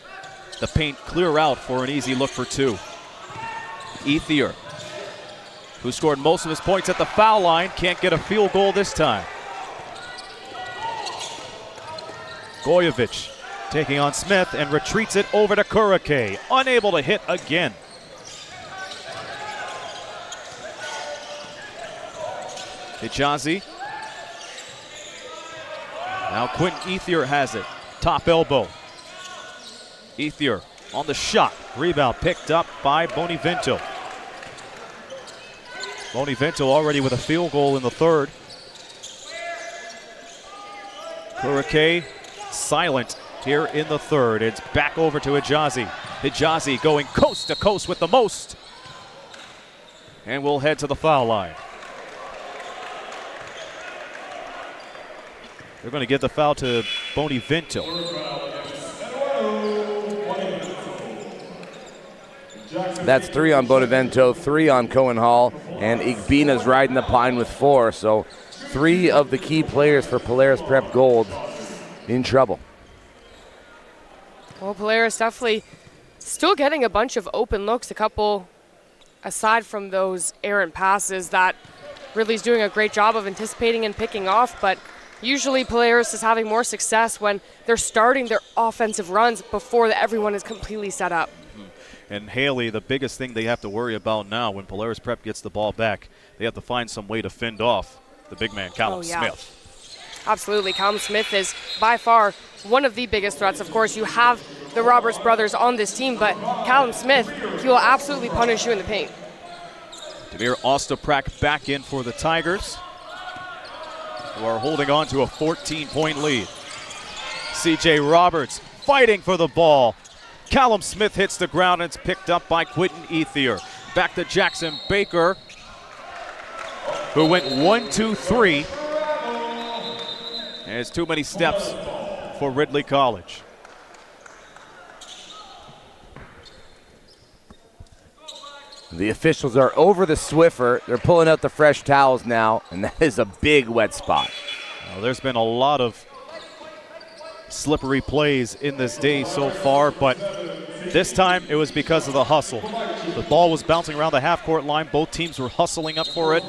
[SPEAKER 1] the paint clear out for an easy look for two. Ethier, who scored most of his points at the foul line, can't get a field goal this time. Gojovic taking on Smith and retreats it over to Kurake. Unable to hit again. Hijazi. Now Quentin Ethier has it. Top elbow. Ethier on the shot. Rebound picked up by Bonaventure. Bonaventure already with a field goal in the third. Kurake silent here in the third. It's back over to Hijazi. Hijazi going coast to coast with the most. And we'll head to the foul line. They're going to give the foul to Bonaventure.
[SPEAKER 3] That's 3 on Bonaventure, 3 on Cohen Hall, and Igbina's riding the pine with 4. So 3 of the key players for Polaris Prep Gold in trouble.
[SPEAKER 2] Well, Polaris definitely still getting a bunch of open looks, a couple aside from those errant passes that Ridley's doing a great job of anticipating and picking off, but usually Polaris is having more success when they're starting their offensive runs before everyone is completely set up.
[SPEAKER 1] And Haley, the biggest thing they have to worry about now when Polaris Prep gets the ball back, they have to find some way to fend off the big man, Callum Smith.
[SPEAKER 2] Absolutely. Callum Smith is by far one of the biggest threats. Of course, you have the Roberts brothers on this team, but Callum Smith, he will absolutely punish you in the paint.
[SPEAKER 1] Demir Ostaprak back in for the Tigers, who are holding on to a 14-point lead. C.J. Roberts fighting for the ball. Callum Smith hits the ground and it's picked up by Quentin Ethier. Back to Jackson Baker. who went 1-2-3. And it's too many steps for Ridley College.
[SPEAKER 3] The officials are over the Swiffer. They're pulling out the fresh towels now, and that is a big wet spot.
[SPEAKER 1] Well, there's been a lot of slippery plays in this day so far, but this time it was because of the hustle. The ball was bouncing around the half-court line. Both teams were hustling up for it.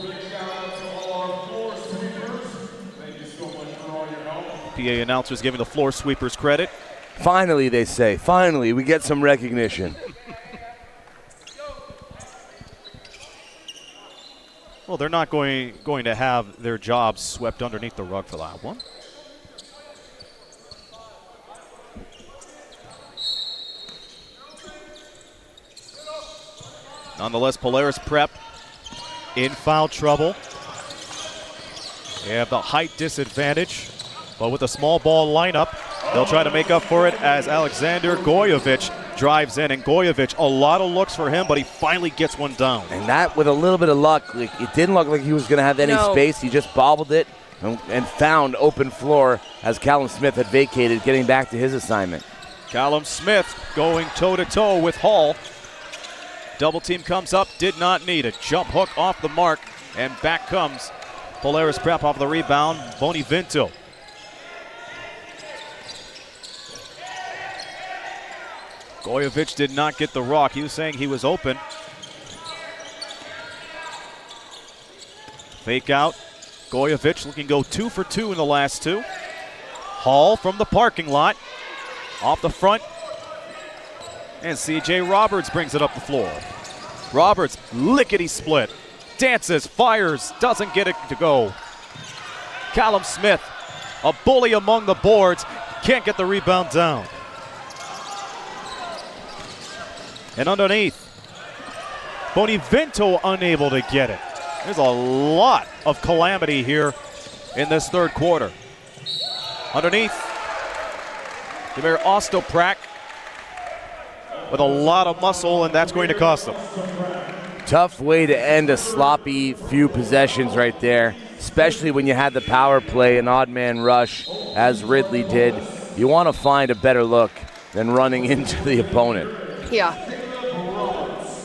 [SPEAKER 1] PA announcers giving the floor sweepers credit.
[SPEAKER 3] Finally, they say. Finally, we get some recognition.
[SPEAKER 1] Well, they're not going to have their jobs swept underneath the rug for that one. Nonetheless, Polaris Prep in foul trouble. They have the height disadvantage, but with a small ball lineup, they'll try to make up for it as Alexander Goyevich drives in, and Goyevich, a lot of looks for him, but he finally gets one down.
[SPEAKER 3] And that with a little bit of luck. Like, it didn't look like he was going to have any space. He just bobbled it and found open floor as Callum Smith had vacated, getting back to his assignment.
[SPEAKER 1] Callum Smith going toe-to-toe with Hall. Double team comes up, did not need a jump hook off the mark, and back comes Polaris Prep off the rebound, Bonivinto. Goyevich did not get the rock. He was saying he was open. Fake out. Goyevich looking to go 2 for 2 in the last two. Hall from the parking lot. Off the front. And CJ Roberts brings it up the floor. Roberts, lickety split. Dances, fires, doesn't get it to go. Callum Smith, a bully among the boards, can't get the rebound down. And underneath, Bonivinto unable to get it. There's a lot of calamity here in this third quarter. Underneath, Demir Ostoprak with a lot of muscle, and that's going to cost them.
[SPEAKER 3] Tough way to end a sloppy few possessions right there, especially when you had the power play, an odd man rush, as Ridley did. You want to find a better look than running into the opponent.
[SPEAKER 2] Yeah.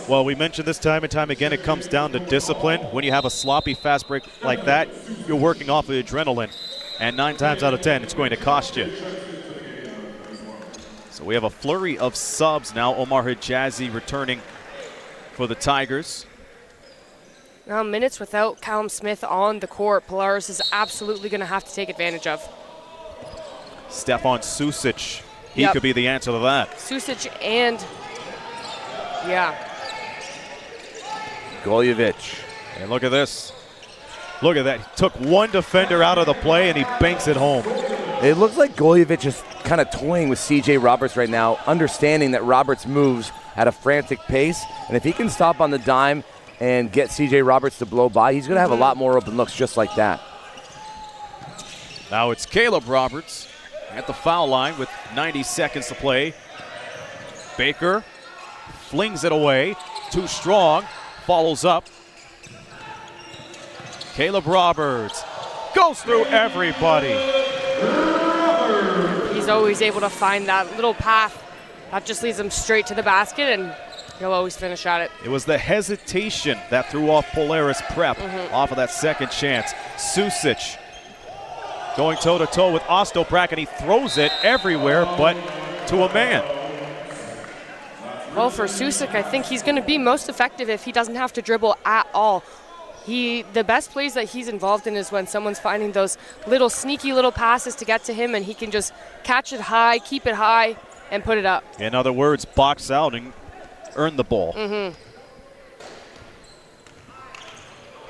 [SPEAKER 1] Well, we mentioned this time and time again, it comes down to discipline. When you have a sloppy fast break like that, you're working off of adrenaline, and 9 times out of 10, it's going to cost you. So we have a flurry of subs now. Omar Hijazi returning for the Tigers.
[SPEAKER 2] Now, minutes without Callum Smith on the court, Polaris is absolutely going to have to take advantage of.
[SPEAKER 1] Stefan Susic, he could be the answer to that.
[SPEAKER 2] Susic and,
[SPEAKER 3] Goyevich.
[SPEAKER 1] And look at this. Look at that. He took one defender out of the play, and he banks it home.
[SPEAKER 3] It looks like Goyevich is kind of toying with CJ Roberts right now, understanding that Roberts moves at a frantic pace, and if he can stop on the dime and get CJ Roberts to blow by, he's going to have a lot more open looks just like that.
[SPEAKER 1] Now it's Caleb Roberts at the foul line with 90 seconds to play. Baker flings it away. Too strong. Follows up. Caleb Roberts goes through everybody.
[SPEAKER 2] he's always able to find that little path that just leads him straight to the basket, and he'll always finish at it.
[SPEAKER 1] It was the hesitation that threw off Polaris Prep off of that second chance. Susic going toe-to-toe with Ostoprak, and he throws it everywhere but to a man.
[SPEAKER 2] Well, for Susic, I think he's going to be most effective if he doesn't have to dribble at all. The best plays that he's involved in is when someone's finding those little sneaky little passes to get to him, and he can just catch it high, keep it high, and put it up.
[SPEAKER 1] In other words, box out and earn the ball.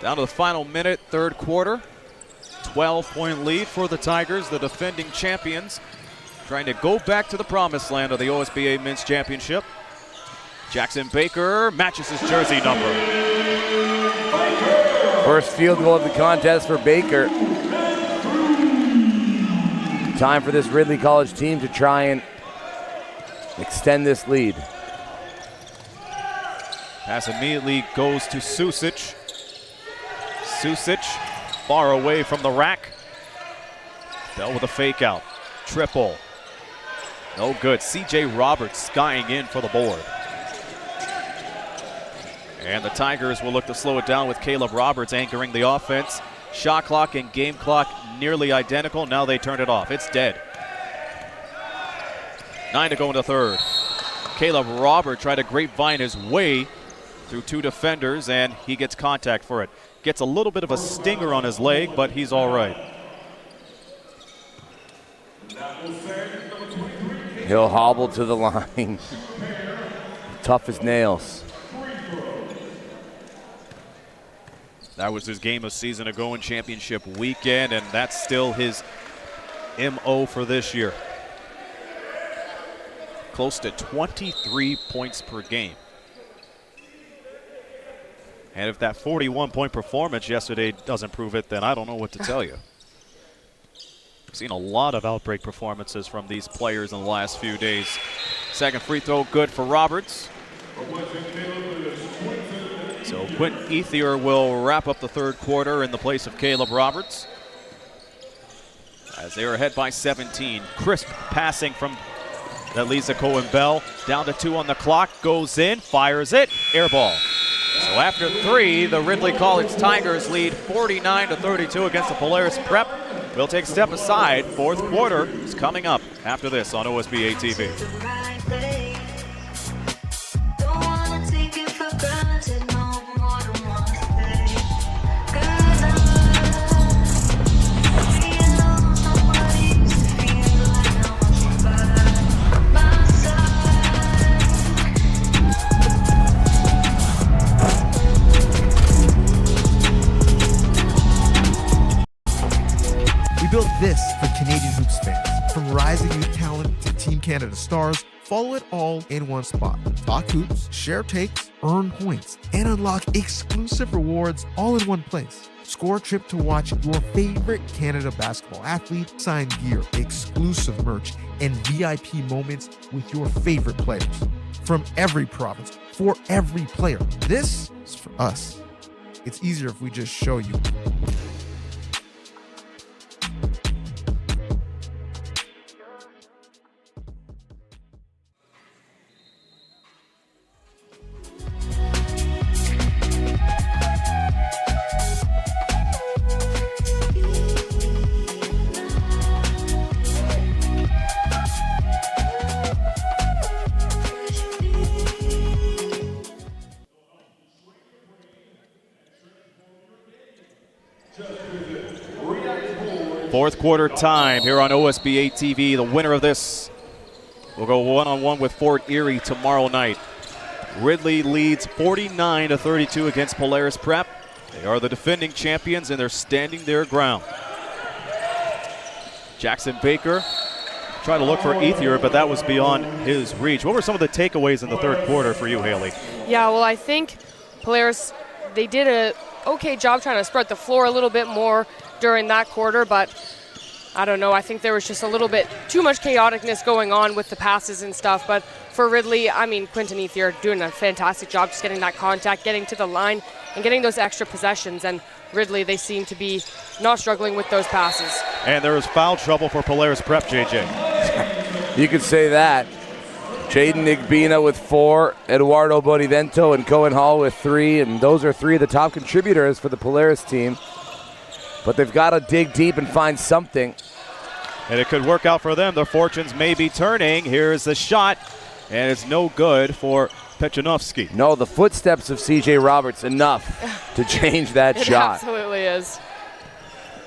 [SPEAKER 1] Down to the final minute, third quarter. 12-point lead for the Tigers, the defending champions, trying to go back to the promised land of the OSBA Men's Championship. Jackson Baker matches his jersey number.
[SPEAKER 3] First field goal of the contest for Baker. Time for this Ridley College team to try and extend this lead.
[SPEAKER 1] Pass immediately goes to Susic. Susic far away from the rack. Bell with a fake out. Triple. No good. CJ Roberts skying in for the board. And the Tigers will look to slow it down with Caleb Roberts anchoring the offense. Shot clock and game clock nearly identical. Now they turn it off. It's dead. 9 to go in the third. Caleb Roberts tried to grapevine his way through 2 defenders, and he gets contact for it. Gets a little bit of a stinger on his leg, but he's all right.
[SPEAKER 3] He'll hobble to the line. Tough as nails.
[SPEAKER 1] That was his game a season ago in championship weekend, and that's still his MO for this year. Close to 23 points per game. And if that 41-point performance yesterday doesn't prove it, then I don't know what to tell you. We've seen a lot of outbreak performances from these players in the last few days. Second free throw good for Roberts. So Quentin Ethier will wrap up the third quarter in the place of Caleb Roberts. As they are ahead by 17. Crisp passing from that leads to Cohen-Bell. Down to 2 on the clock. Goes in, fires it, air ball. So after 3, the Ridley College Tigers lead 49-32 against the Polaris Prep. We'll take a step aside. Fourth quarter is coming up after this on OSBA TV.
[SPEAKER 9] We built this for Canadian hoops fans. From rising youth talent to Team Canada stars, follow it all in one spot. Talk hoops, share takes, earn points, and unlock exclusive rewards all in one place. Score a trip to watch your favorite Canada basketball athlete, sign gear, exclusive merch, and VIP moments with your favorite players. From every province, for every player. This is for us. It's easier if we just show you.
[SPEAKER 1] Fourth quarter time here on OSBA TV. The winner of this will go one-on-one with Fort Erie tomorrow night. Ridley leads 49-32 against Polaris Prep. They are the defending champions, and they're standing their ground. Jackson Baker tried to look for Ethier, but that was beyond his reach. What were some of the takeaways in the third quarter for you, Haley?
[SPEAKER 2] Yeah, well, I think Polaris, they did a okay job trying to spread the floor a little bit more during that quarter, but I don't know. I think there was just a little bit too much chaoticness going on with the passes and stuff. But for Ridley, I mean, Quentin Ethier doing a fantastic job just getting that contact, getting to the line, and getting those extra possessions. And Ridley, they seem to be not struggling with those passes.
[SPEAKER 1] And there was foul trouble for Polaris Prep, JJ.
[SPEAKER 3] You could say that. Jaden Igbina with 4, Eduardo Bonivento and Cohen Hall with 3, and those are 3 of the top contributors for the Polaris team. But they've got to dig deep and find something.
[SPEAKER 1] And it could work out for them. Their fortunes may be turning. Here's the shot, and it's no good for Pechanovsky.
[SPEAKER 3] No, the footsteps of CJ Roberts enough to change that shot.
[SPEAKER 2] It absolutely is.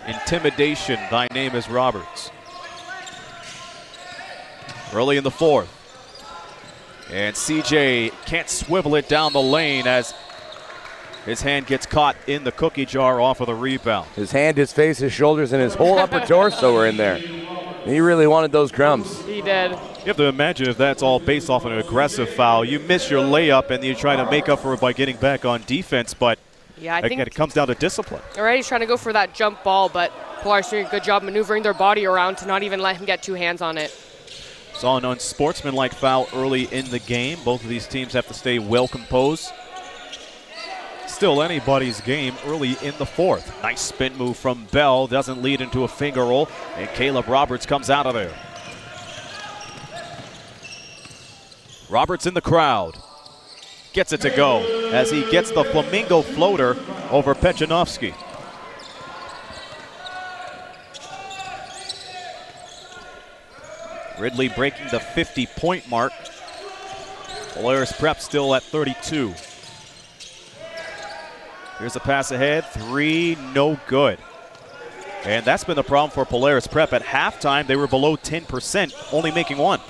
[SPEAKER 1] Intimidation, thy name is Roberts. Early in the fourth. And CJ can't swivel it down the lane as his hand gets caught in the cookie jar off of the rebound.
[SPEAKER 3] His hand, his face, his shoulders, and his whole upper torso were in there. He really wanted those crumbs.
[SPEAKER 2] He did.
[SPEAKER 1] You have to imagine if that's all based off an aggressive foul. You miss your layup and you try to make up for it by getting back on defense, but
[SPEAKER 2] yeah, I
[SPEAKER 1] again,
[SPEAKER 2] think
[SPEAKER 1] it comes down to discipline.
[SPEAKER 2] Already he's trying to go for that jump ball, but Polaris doing a good job maneuvering their body around to not even let him get 2 hands on it.
[SPEAKER 1] Saw an unsportsmanlike foul early in the game. Both of these teams have to stay well composed. still anybody's game early in the fourth. Nice spin move from Bell, doesn't lead into a finger roll, and Caleb Roberts comes out of there. Roberts in the crowd. Gets it to go as he gets the flamingo floater over Pechanovsky. Ridley breaking the 50-point mark. Polaris Prep still at 32. Here's a pass ahead, 3, no good. And that's been the problem for Polaris Prep. At halftime, they were below 10%, only making 1.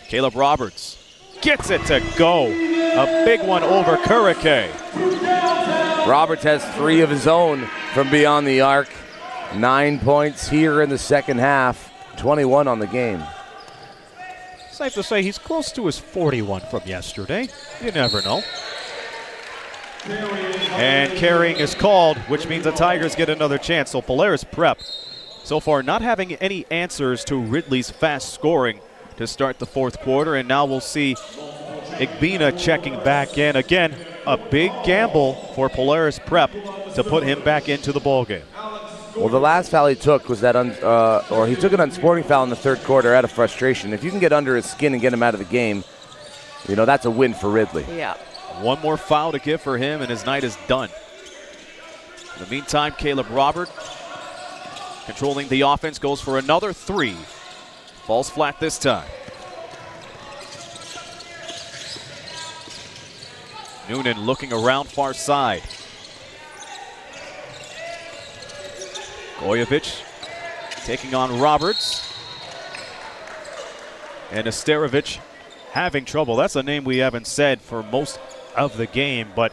[SPEAKER 1] Caleb Roberts gets it to go. A big one over Kurike.
[SPEAKER 3] Roberts has 3 of his own from beyond the arc. 9 points here in the second half, 21 on the game.
[SPEAKER 1] Safe to say he's close to his 41 from yesterday. You never know. And carrying is called, which means the Tigers get another chance. So Polaris Prep so far not having any answers to Ridley's fast scoring to start the fourth quarter, and now we'll see Igbina checking back in. Again, a big gamble for Polaris Prep to put him back into the ballgame.
[SPEAKER 3] Well, the last foul he took was that, he took an unsporting foul in the third quarter out of frustration. If you can get under his skin and get him out of the game, you know, that's a win for Ridley.
[SPEAKER 2] Yeah.
[SPEAKER 1] One more foul to give for him, and his night is done. In the meantime, Caleb Robert controlling the offense, goes for another 3. Falls flat this time. Noonan looking around far side. Gojevic taking on Roberts. And Nesterovic having trouble. That's a name we haven't said for most of the game, but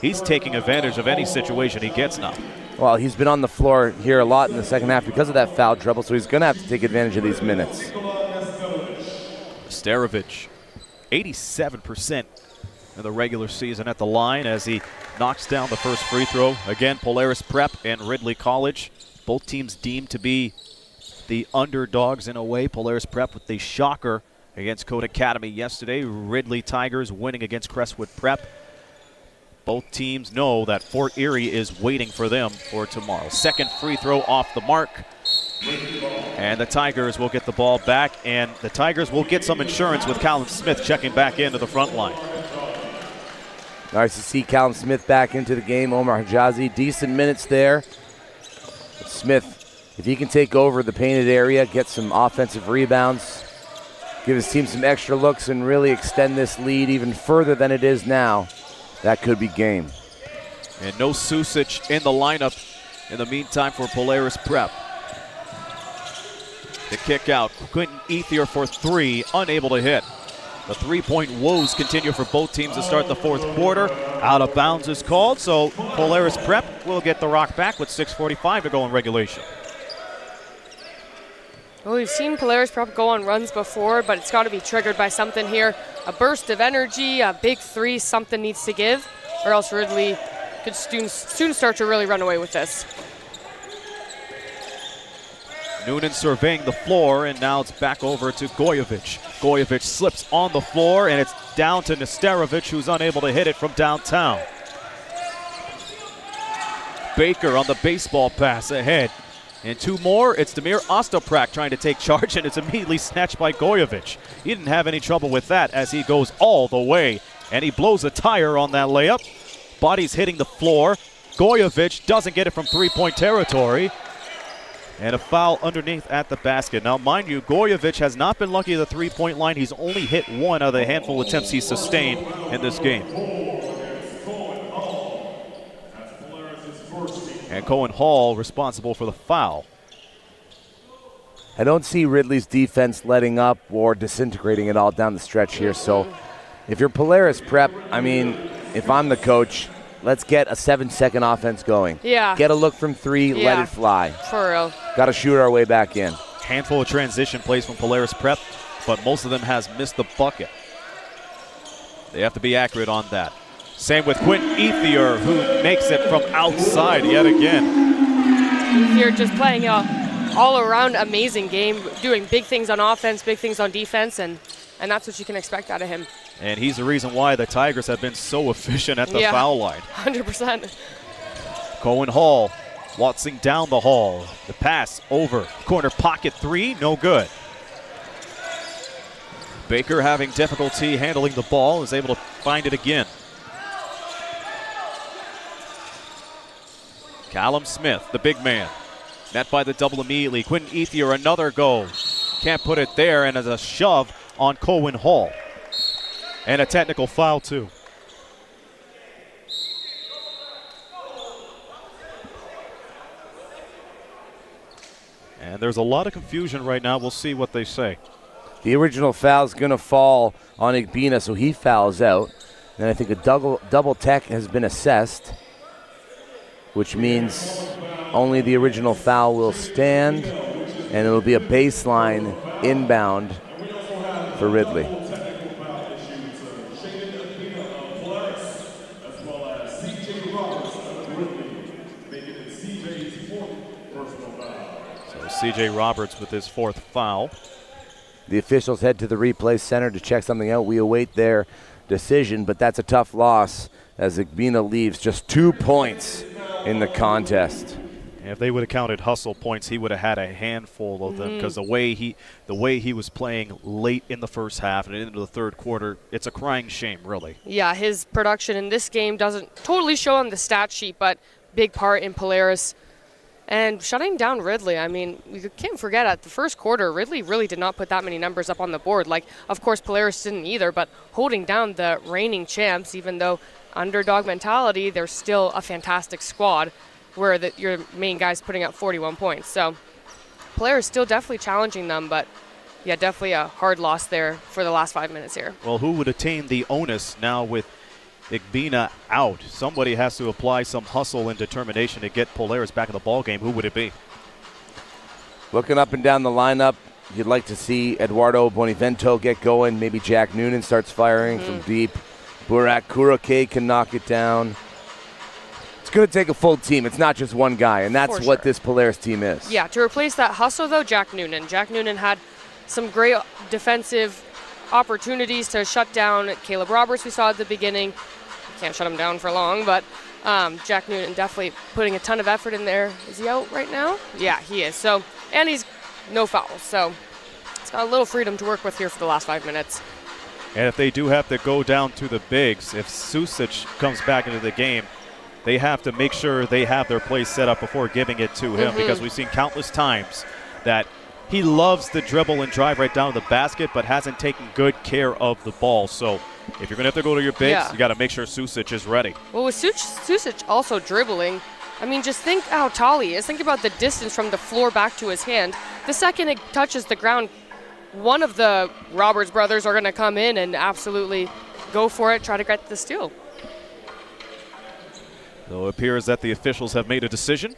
[SPEAKER 1] he's taking advantage of any situation he gets now.
[SPEAKER 3] Well, he's been on the floor here a lot in the second half because of that foul trouble, so he's going to have to take advantage of these minutes.
[SPEAKER 1] Nesterovic, 87% in the regular season at the line as he knocks down the first free throw. Again, Polaris Prep and Ridley College, both teams deemed to be the underdogs in a way. Polaris Prep with the shocker against Code Academy yesterday. Ridley Tigers winning against Crestwood Prep. Both teams know that Fort Erie is waiting for them for tomorrow. Second free throw off the mark. And the Tigers will get the ball back, and the Tigers will get some insurance with Callum Smith checking back into the front line.
[SPEAKER 3] Nice to see Callum Smith back into the game. Omar Hijazi, decent minutes there. Smith, if he can take over the painted area, get some offensive rebounds, give his team some extra looks, and really extend this lead even further than it is now, that could be game.
[SPEAKER 1] And no Susic in the lineup in the meantime for Polaris Prep. The kick out, Quentin Ethier for 3, unable to hit. The three-point woes continue for both teams to start the fourth quarter. Out of bounds is called, so Polaris Prep will get the rock back with 6:45 to go in regulation.
[SPEAKER 2] Well, we've seen Polaris Prep go on runs before, but it's got to be triggered by something here. A burst of energy, a big 3, something needs to give, or else Ridley could soon start to really run away with this.
[SPEAKER 1] Noonan surveying the floor, and now it's back over to Gojevic. Gojevic slips on the floor, and it's down to Nesterovic, who's unable to hit it from downtown. Baker on the baseball pass ahead. And 2 more, it's Damir Ostaprak trying to take charge, and it's immediately snatched by Gojevic. He didn't have any trouble with that as he goes all the way, and he blows a tire on that layup. Body's hitting the floor. Gojevic doesn't get it from three-point territory. And a foul underneath at the basket. Now, mind you, Gojevic has not been lucky at the three-point line. He's only hit 1 out of the handful of attempts he's sustained in this game. And Cohen Hall responsible for the foul.
[SPEAKER 3] I don't see Ridley's defense letting up or disintegrating at all down the stretch here. So if you're Polaris Prep, I mean, if I'm the coach, let's get a 7-second offense going.
[SPEAKER 2] Yeah.
[SPEAKER 3] Get a look from 3, let it fly.
[SPEAKER 2] For real.
[SPEAKER 3] Got to shoot our way back in.
[SPEAKER 1] Handful of transition plays from Polaris Prep, but most of them has missed the bucket. They have to be accurate on that. Same with Quentin Ethier, who makes it from outside yet again.
[SPEAKER 2] Ethier just playing a all-around amazing game, doing big things on offense, big things on defense, and that's what you can expect out of him.
[SPEAKER 1] And he's the reason why the Tigers have been so efficient at the foul line.
[SPEAKER 2] 100%.
[SPEAKER 1] Cohen Hall waltzing down the hall. The pass over. Corner pocket three, no good. Baker having difficulty handling the ball, is able to find it again. Callum Smith, the big man. Met by the double immediately. Quentin Ethier, another goal. Can't put it there, and as a shove on Cohen Hall. And a technical foul, too. And there's a lot of confusion right now. We'll see what they say.
[SPEAKER 3] The original foul is going to fall on Igbina, so he fouls out. And I think a double tech has been assessed, which means only the original foul will stand, and it'll be a baseline inbound for Ridley.
[SPEAKER 1] C.J. Roberts with his fourth foul.
[SPEAKER 3] The officials head to the replay center to check something out. We await their decision, but that's a tough loss as Igbina leaves just 2 points in the contest.
[SPEAKER 1] And if they would have counted hustle points, he would have had a handful of them, because the way he was playing late in the first half and into the third quarter, it's a crying shame, really.
[SPEAKER 2] Yeah, his production in this game doesn't totally show on the stat sheet, but big part in Polaris. And shutting down Ridley, I mean, you can't forget at the first quarter, Ridley really did not put that many numbers up on the board. Like, of course, Polaris didn't either, but holding down the reigning champs, even though underdog mentality, they're still a fantastic squad where your main guy's putting up 41 points. So Polaris still definitely challenging them, but yeah, definitely a hard loss there for the last 5 minutes here.
[SPEAKER 1] Well, who would attain the onus now with Igbina out? Somebody has to apply some hustle and determination to get Polaris back in the ball game. Who would it be?
[SPEAKER 3] Looking up and down the lineup, you'd like to see Eduardo Bonivento get going. Maybe Jack Noonan starts firing from deep. Burak Kurake can knock it down. It's going to take a full team. It's not just one guy, and that's what this Polaris team is.
[SPEAKER 2] Yeah, to replace that hustle, though, Jack Noonan. Jack Noonan had some great defensive opportunities to shut down Caleb Roberts we saw at the beginning. Can't shut him down for long, but Jack Noonan definitely putting a ton of effort in there. Is he out right now? Yeah, he is. So, and he's no fouls, so he's got a little freedom to work with here for the last 5 minutes.
[SPEAKER 1] And if they do have to go down to the bigs, if Susic comes back into the game, they have to make sure they have their play set up before giving it to him, because we've seen countless times that he loves to dribble and drive right down to the basket, but hasn't taken good care of the ball. So if you're going to have to go to your bigs, you got to make sure Susic is ready.
[SPEAKER 2] Well, with Susic also dribbling, I mean, just think how tall he is. Think about the distance from the floor back to his hand. The second it touches the ground, one of the Roberts brothers are going to come in and absolutely go for it, try to get the steal.
[SPEAKER 1] So it appears that the officials have made a decision,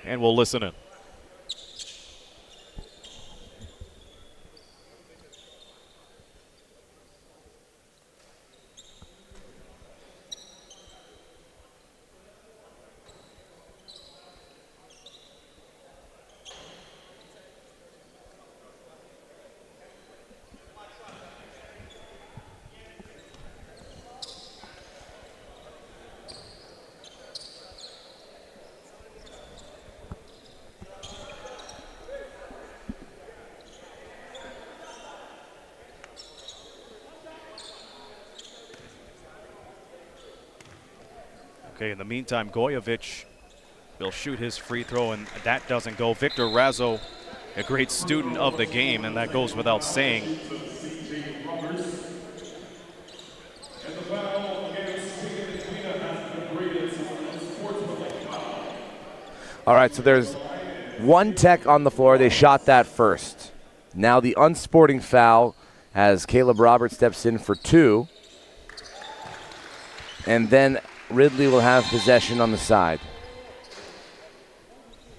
[SPEAKER 1] and we'll listen in. Okay, in the meantime, Gojevic will shoot his free throw, and that doesn't go. Victor Razzo, a great student of the game, and that goes without saying.
[SPEAKER 3] All right, so there's one tech on the floor. They shot that first. Now the unsporting foul as Caleb Roberts steps in for 2. And then Ridley will have possession on the side.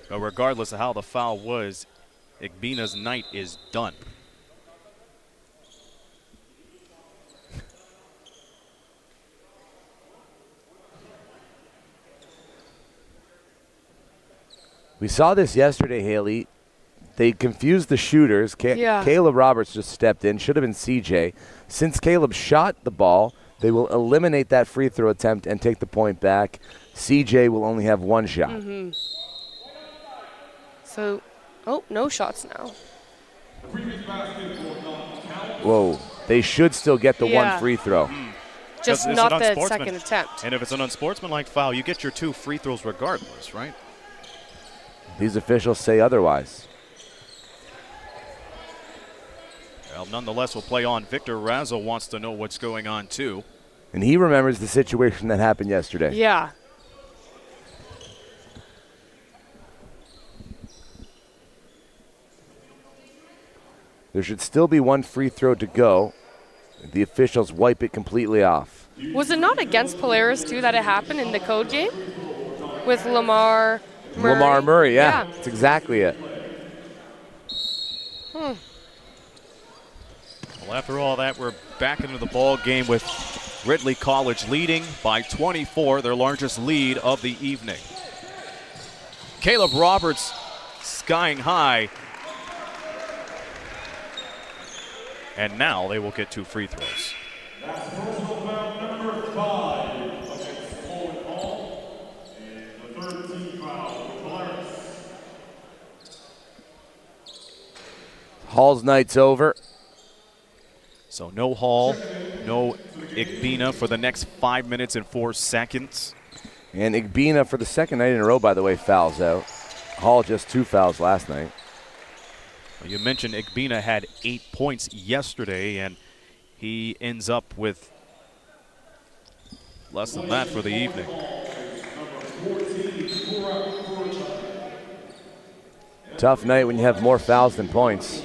[SPEAKER 1] But regardless of how the foul was, Igbina's night is done.
[SPEAKER 3] We saw this yesterday, Haley. They confused the shooters.
[SPEAKER 2] Yeah.
[SPEAKER 3] Caleb Roberts just stepped in. Should have been CJ. Since Caleb shot the ball, they will eliminate that free throw attempt and take the point back. CJ will only have one shot.
[SPEAKER 2] So, no shots now.
[SPEAKER 3] Whoa. They should still get the
[SPEAKER 2] Yeah.
[SPEAKER 3] one free throw.
[SPEAKER 2] Just
[SPEAKER 1] It's
[SPEAKER 2] not
[SPEAKER 1] an
[SPEAKER 2] the
[SPEAKER 1] unsportsman-
[SPEAKER 2] second attempt.
[SPEAKER 1] And if it's an unsportsmanlike foul, you get your 2 free throws regardless, right?
[SPEAKER 3] These officials say otherwise.
[SPEAKER 1] Well, nonetheless, we'll play on. Victor Razzo wants to know what's going on, too.
[SPEAKER 3] And he remembers the situation that happened yesterday.
[SPEAKER 2] Yeah.
[SPEAKER 3] There should still be one free throw to go. The officials wipe it completely off.
[SPEAKER 2] Was it not against Polaris, too, that it happened in the code game? With Lamar Murray?
[SPEAKER 3] Lamar Murray, yeah. That's exactly it.
[SPEAKER 1] Well, after all that, we're back into the ball game with Ridley College leading by 24, their largest lead of the evening. Caleb Roberts skying high. And now they will get 2 free throws.
[SPEAKER 3] Hall's night's over.
[SPEAKER 1] So no Hall, no Igbina for the next 5 minutes and 4 seconds.
[SPEAKER 3] And Igbina, for the second night in a row, by the way, fouls out. Hall just 2 fouls last night.
[SPEAKER 1] Well, you mentioned Igbina had 8 points yesterday, and he ends up with less than that for the evening.
[SPEAKER 3] Tough night when you have more fouls than points.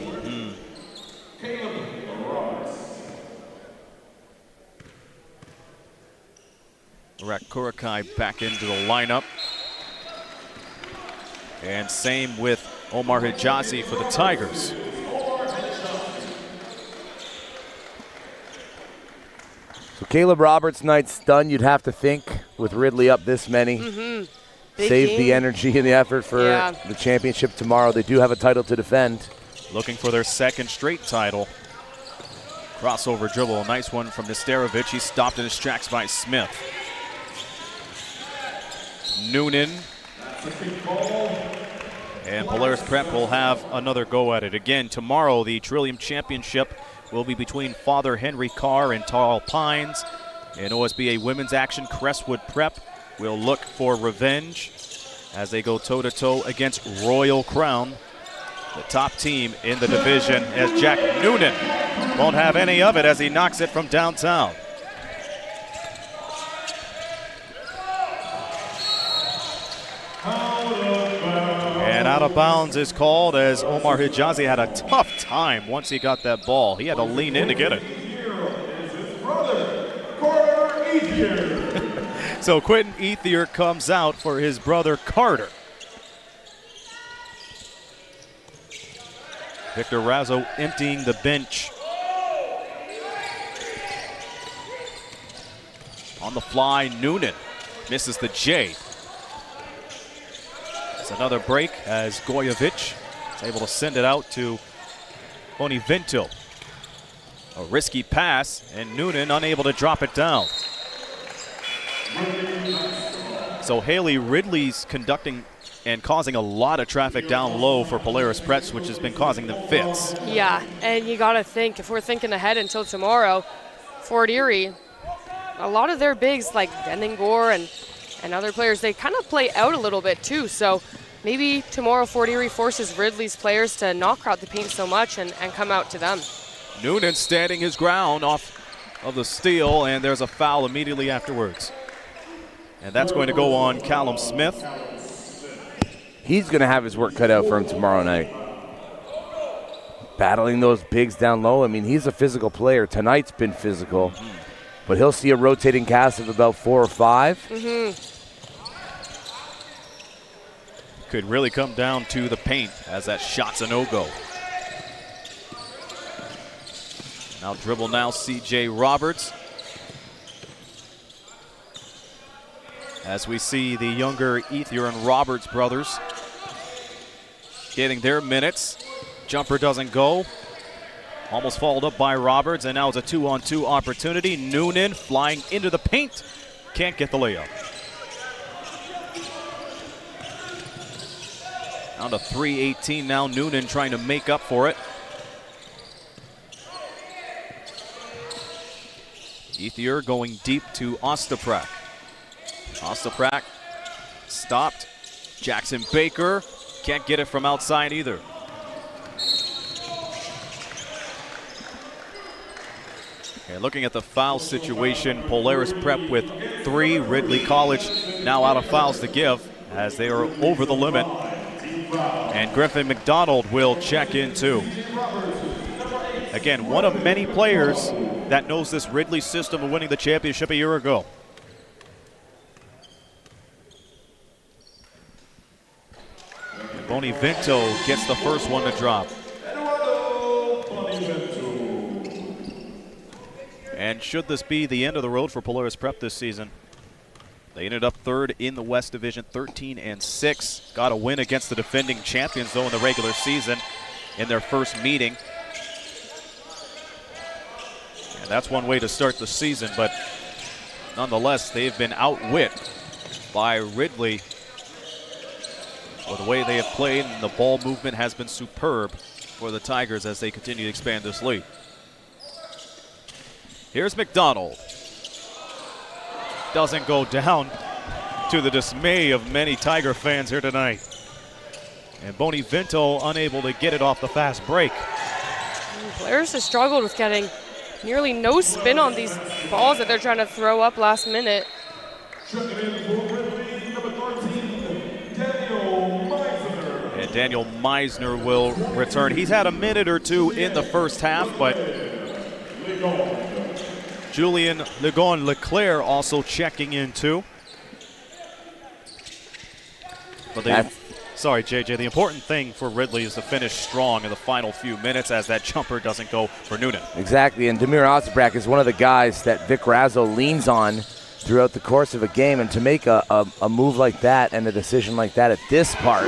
[SPEAKER 1] Kurakai back into the lineup. And same with Omar Hijazi for the Tigers.
[SPEAKER 3] So Caleb Roberts' night's done, you'd have to think, with Ridley up this many.
[SPEAKER 2] Big
[SPEAKER 3] Save
[SPEAKER 2] game.
[SPEAKER 3] the energy and the effort for the championship tomorrow. They do have a title to defend.
[SPEAKER 1] Looking for their 2nd straight title. Crossover dribble, a nice one from Nesterovic. He's stopped in his tracks by Smith. Noonan. And Polaris Prep will have another go at it. Again, tomorrow the Trillium Championship will be between Father Henry Carr and Tall Pines. In OSBA women's action, Crestwood Prep will look for revenge as they go toe-to-toe against Royal Crown, the top team in the division, as Jack Noonan won't have any of it as he knocks it from downtown. And out of bounds is called as Omar Hijazi had a tough time once he got that ball. He had to lean in to get it. So Quentin Ethier comes out for his brother Carter. Victor Razzo emptying the bench. On the fly, Noonan misses the J. It's another break as Gojovic is able to send it out to Boniventil. A risky pass, and Noonan unable to drop it down. So Haley Ridley's conducting and causing a lot of traffic down low for Polaris Prets, which has been causing them fits.
[SPEAKER 2] Yeah, and you got to think, if we're thinking ahead until tomorrow, Fort Erie, a lot of their bigs like Deningor and other players, they kind of play out a little bit too. So maybe tomorrow Fort Erie forces Ridley's players to not crowd the paint so much and come out to them.
[SPEAKER 1] Noonan standing his ground off of the steal, and there's a foul immediately afterwards. And that's going to go on Callum Smith.
[SPEAKER 3] He's going to have his work cut out for him tomorrow night. Battling those bigs down low. I mean, he's a physical player. Tonight's been physical. But he'll see a rotating cast of about 4 or 5.
[SPEAKER 1] Could really come down to the paint as that shot's a no-go. Now dribble now, C.J. Roberts. As we see the younger Ethier and Roberts brothers getting their minutes. Jumper doesn't go. Almost followed up by Roberts, and now it's a 2-on-2 opportunity. Noonan flying into the paint. Can't get the layup. Down to 3:18 now. Noonan trying to make up for it. Ethier going deep to Ostaprak. Ostaprak stopped. Jackson Baker can't get it from outside either. And looking at the foul situation, Polaris Prep with 3. Ridley College now out of fouls to give as they are over the limit. And Griffin McDonald will check in too. Again, one of many players that knows this Ridley system of winning the championship a year ago. And Bonivinto gets the first one to drop. And should this be the end of the road for Polaris Prep this season? They ended up 3rd in the West Division, 13-6. Got a win against the defending champions, though, in the regular season in their first meeting. And that's one way to start the season, but nonetheless, they've been outwit by Ridley. Well, the way they have played, and the ball movement has been superb for the Tigers as they continue to expand this lead. Here's McDonald. Doesn't go down, to the dismay of many Tiger fans here tonight. And Bonivinto unable to get it off the fast break.
[SPEAKER 2] Polaris has struggled with getting nearly no spin on these balls that they're trying to throw up last minute.
[SPEAKER 1] And Daniel Meisner will return. He's had a minute or two in the first half, but Julien Legon Leclerc also checking in too. But sorry, JJ, the important thing for Ridley is to finish strong in the final few minutes as that jumper doesn't go for Noonan.
[SPEAKER 3] Exactly, and Demir Ostaprak is one of the guys that Vic Razzo leans on throughout the course of a game, and to make a move like that and a decision like that at this part.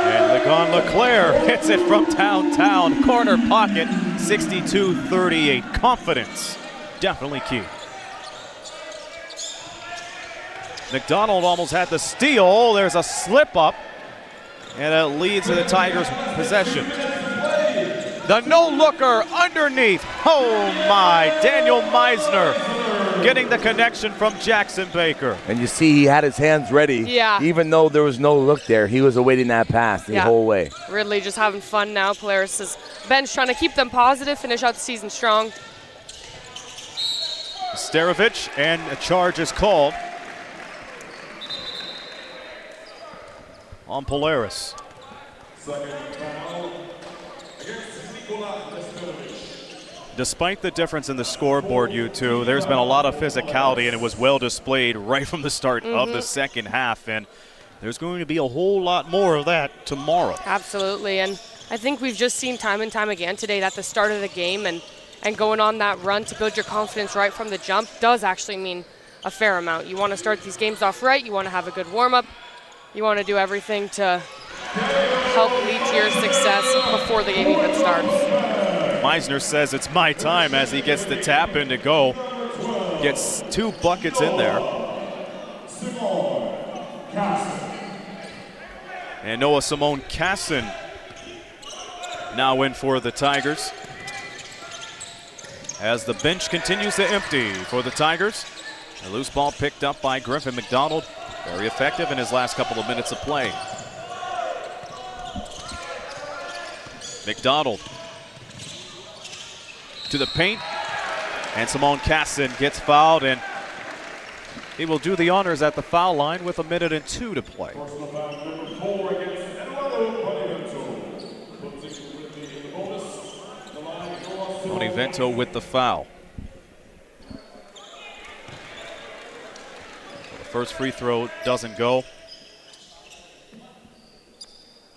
[SPEAKER 1] And Legon Leclerc hits it from downtown, corner pocket, 62-38. Confidence, definitely key. McDonald almost had the steal. There's a slip up, and it leads to the Tigers' possession. The no-looker underneath. Oh my, Daniel Meisner getting the connection from Jackson Baker.
[SPEAKER 3] And you see he had his hands ready.
[SPEAKER 2] Yeah.
[SPEAKER 3] Even though there was no look there, he was awaiting that pass the whole way. Ridley
[SPEAKER 2] just having fun now. Polaris' bench trying to keep them positive, finish out the season strong.
[SPEAKER 1] Sterovich, and a charge is called on Polaris. Despite the difference in the scoreboard, you two, there's been a lot of physicality, and it was well displayed right from the start of the second half, and there's going to be a whole lot more of that tomorrow.
[SPEAKER 2] Absolutely, and I think we've just seen time and time again today that the start of the game and going on that run to build your confidence right from the jump does actually mean a fair amount. You want to start these games off right, you want to have a good warm-up, you want to do everything to help lead to your success before the game even starts.
[SPEAKER 1] Meisner says it's my time as he gets the tap in to go. Gets 2 buckets in there. And Noah Simone Casson now in for the Tigers. As the bench continues to empty for the Tigers. A loose ball picked up by Griffin McDonald. Very effective in his last couple of minutes of play. McDonald to the paint, and Simone Casson gets fouled, and he will do the honors at the foul line with 1:02 to play. Bonivinto with the foul. The first free throw doesn't go.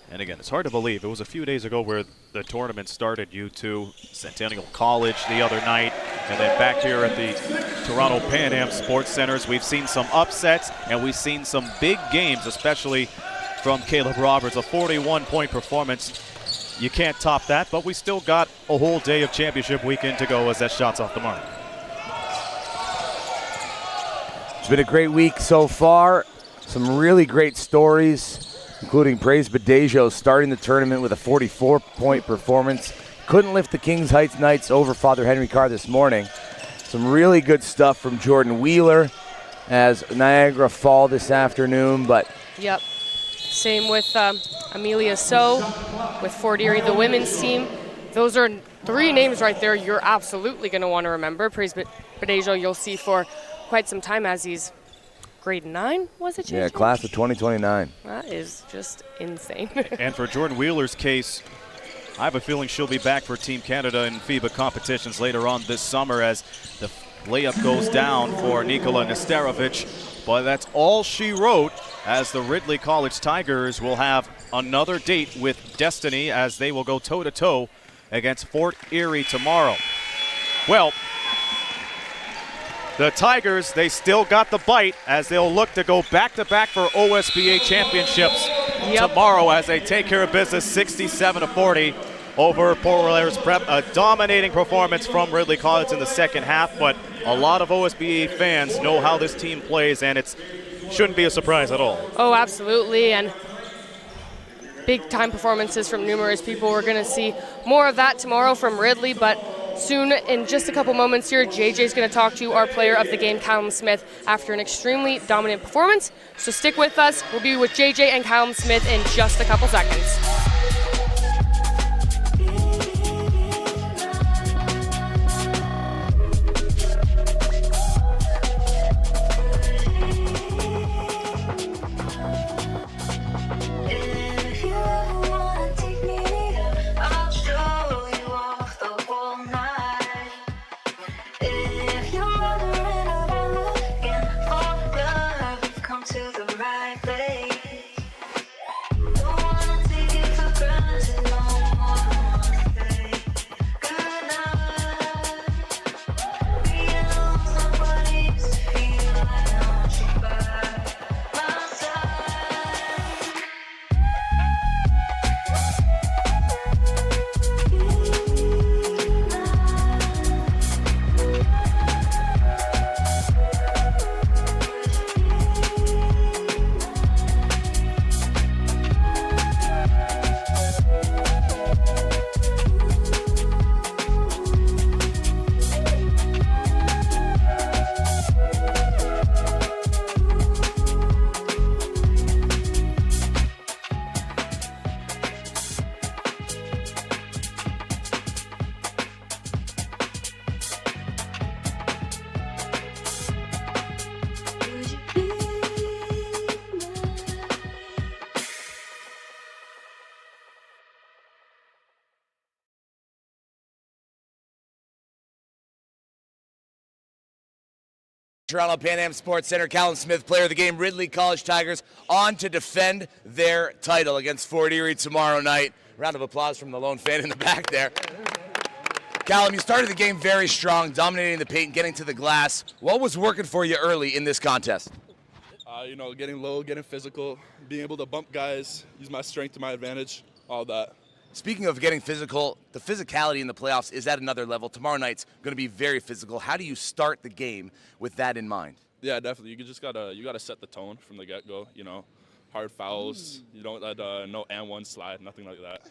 [SPEAKER 1] And again, it's hard to believe. It was a few days ago where the tournament started, U2, Centennial College the other night, and then back here at the Toronto Pan Am Sports Centers, we've seen some upsets, and we've seen some big games, especially from Caleb Roberts, a 41-point performance. You can't top that, but we still got a whole day of championship weekend to go as that shot's off the mark.
[SPEAKER 3] It's been a great week so far. Some really great stories, including Praise Badejo starting the tournament with a 44-point performance. Couldn't lift the Kings Heights Knights over Father Henry Carr this morning. Some really good stuff from Jordan Wheeler as Niagara fall this afternoon, but
[SPEAKER 2] Yep. Same with Amelia So with Fort Erie, the women's team. Those are 3 names right there you're absolutely going to want to remember. Praise Badejo you'll see for quite some time as he's grade 9, was it?
[SPEAKER 3] yeah, class of 2029.
[SPEAKER 2] That is just insane.
[SPEAKER 1] And for Jordan Wheeler's case, I have a feeling she'll be back for Team Canada in FIBA competitions later on this summer as the layup goes down for Nikola Nesterovic. But that's all she wrote, as the Ridley College Tigers will have another date with Destiny as they will go toe-to-toe against Fort Erie tomorrow. Well, the Tigers, they still got the bite as they'll look to go back-to-back for OSBA championships tomorrow as they take care of business 67-40 over Polaris Prep. A dominating performance from Ridley College in the second half, but a lot of OSBA fans know how this team plays, and it shouldn't be a surprise at all.
[SPEAKER 2] Oh, absolutely, and big-time performances from numerous people. We're going to see more of that tomorrow from Ridley, but soon, in just a couple moments here, JJ's going to talk to our player of the game, Callum Smith, after an extremely dominant performance. So stick with us. We'll be with JJ and Callum Smith in just a couple seconds.
[SPEAKER 8] If you ever wanna take me there, I'll show you off the whole night. If you're wondering around looking for love, you've come to the right place. Don't wanna take it for granted no more. Say goodnight. Being alone, somebody used to feel like I want you by my side. Would you be mine?
[SPEAKER 3] Toronto Pan Am Sports Center, Callum Smith, player of the game, Ridley College Tigers, on to defend their title against Fort Erie tomorrow night. Round of applause from the lone fan in the back there. Callum, you started the game very strong, dominating the paint, getting to the glass. What was working for you early in this contest?
[SPEAKER 10] Getting low, getting physical, being able to bump guys, use my strength to my advantage, all that.
[SPEAKER 3] Speaking of getting physical, the physicality in the playoffs is at another level. Tomorrow night's going to be very physical. How do you start the game with that in mind?
[SPEAKER 10] Yeah, definitely. You gotta set the tone from the get-go. Hard fouls. You don't let no and one slide, nothing like that.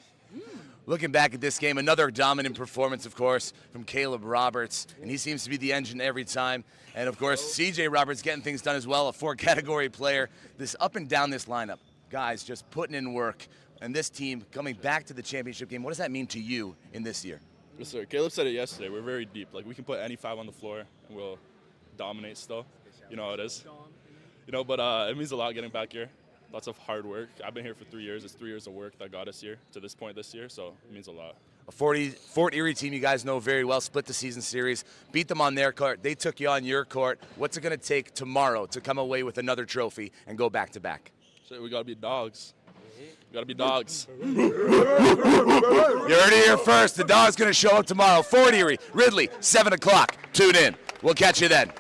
[SPEAKER 3] Looking back at this game, another dominant performance, of course, from Caleb Roberts, and he seems to be the engine every time. And, of course, CJ Roberts getting things done as well, a 4-category player. This up and down this lineup, guys just putting in work. And this team coming back to the championship game, what does that mean to you in this year?
[SPEAKER 10] Yes, sir. Caleb said it yesterday. We're very deep. We can put any 5 on the floor, and we'll dominate still. You know how it is. But it means a lot getting back here. Lots of hard work. I've been here for 3 years. It's 3 years of work that got us here to this point this year, so it means a lot.
[SPEAKER 3] A Fort Erie team you guys know very well, split the season series, beat them on their court. They took you on your court. What's it going to take tomorrow to come away with another trophy and go back-to-back?
[SPEAKER 10] So we got to be dogs. We got to be dogs.
[SPEAKER 3] You heard it here first. The Dog's going to show up tomorrow. Fort Erie, Ridley, 7 o'clock. Tune in. We'll catch you then.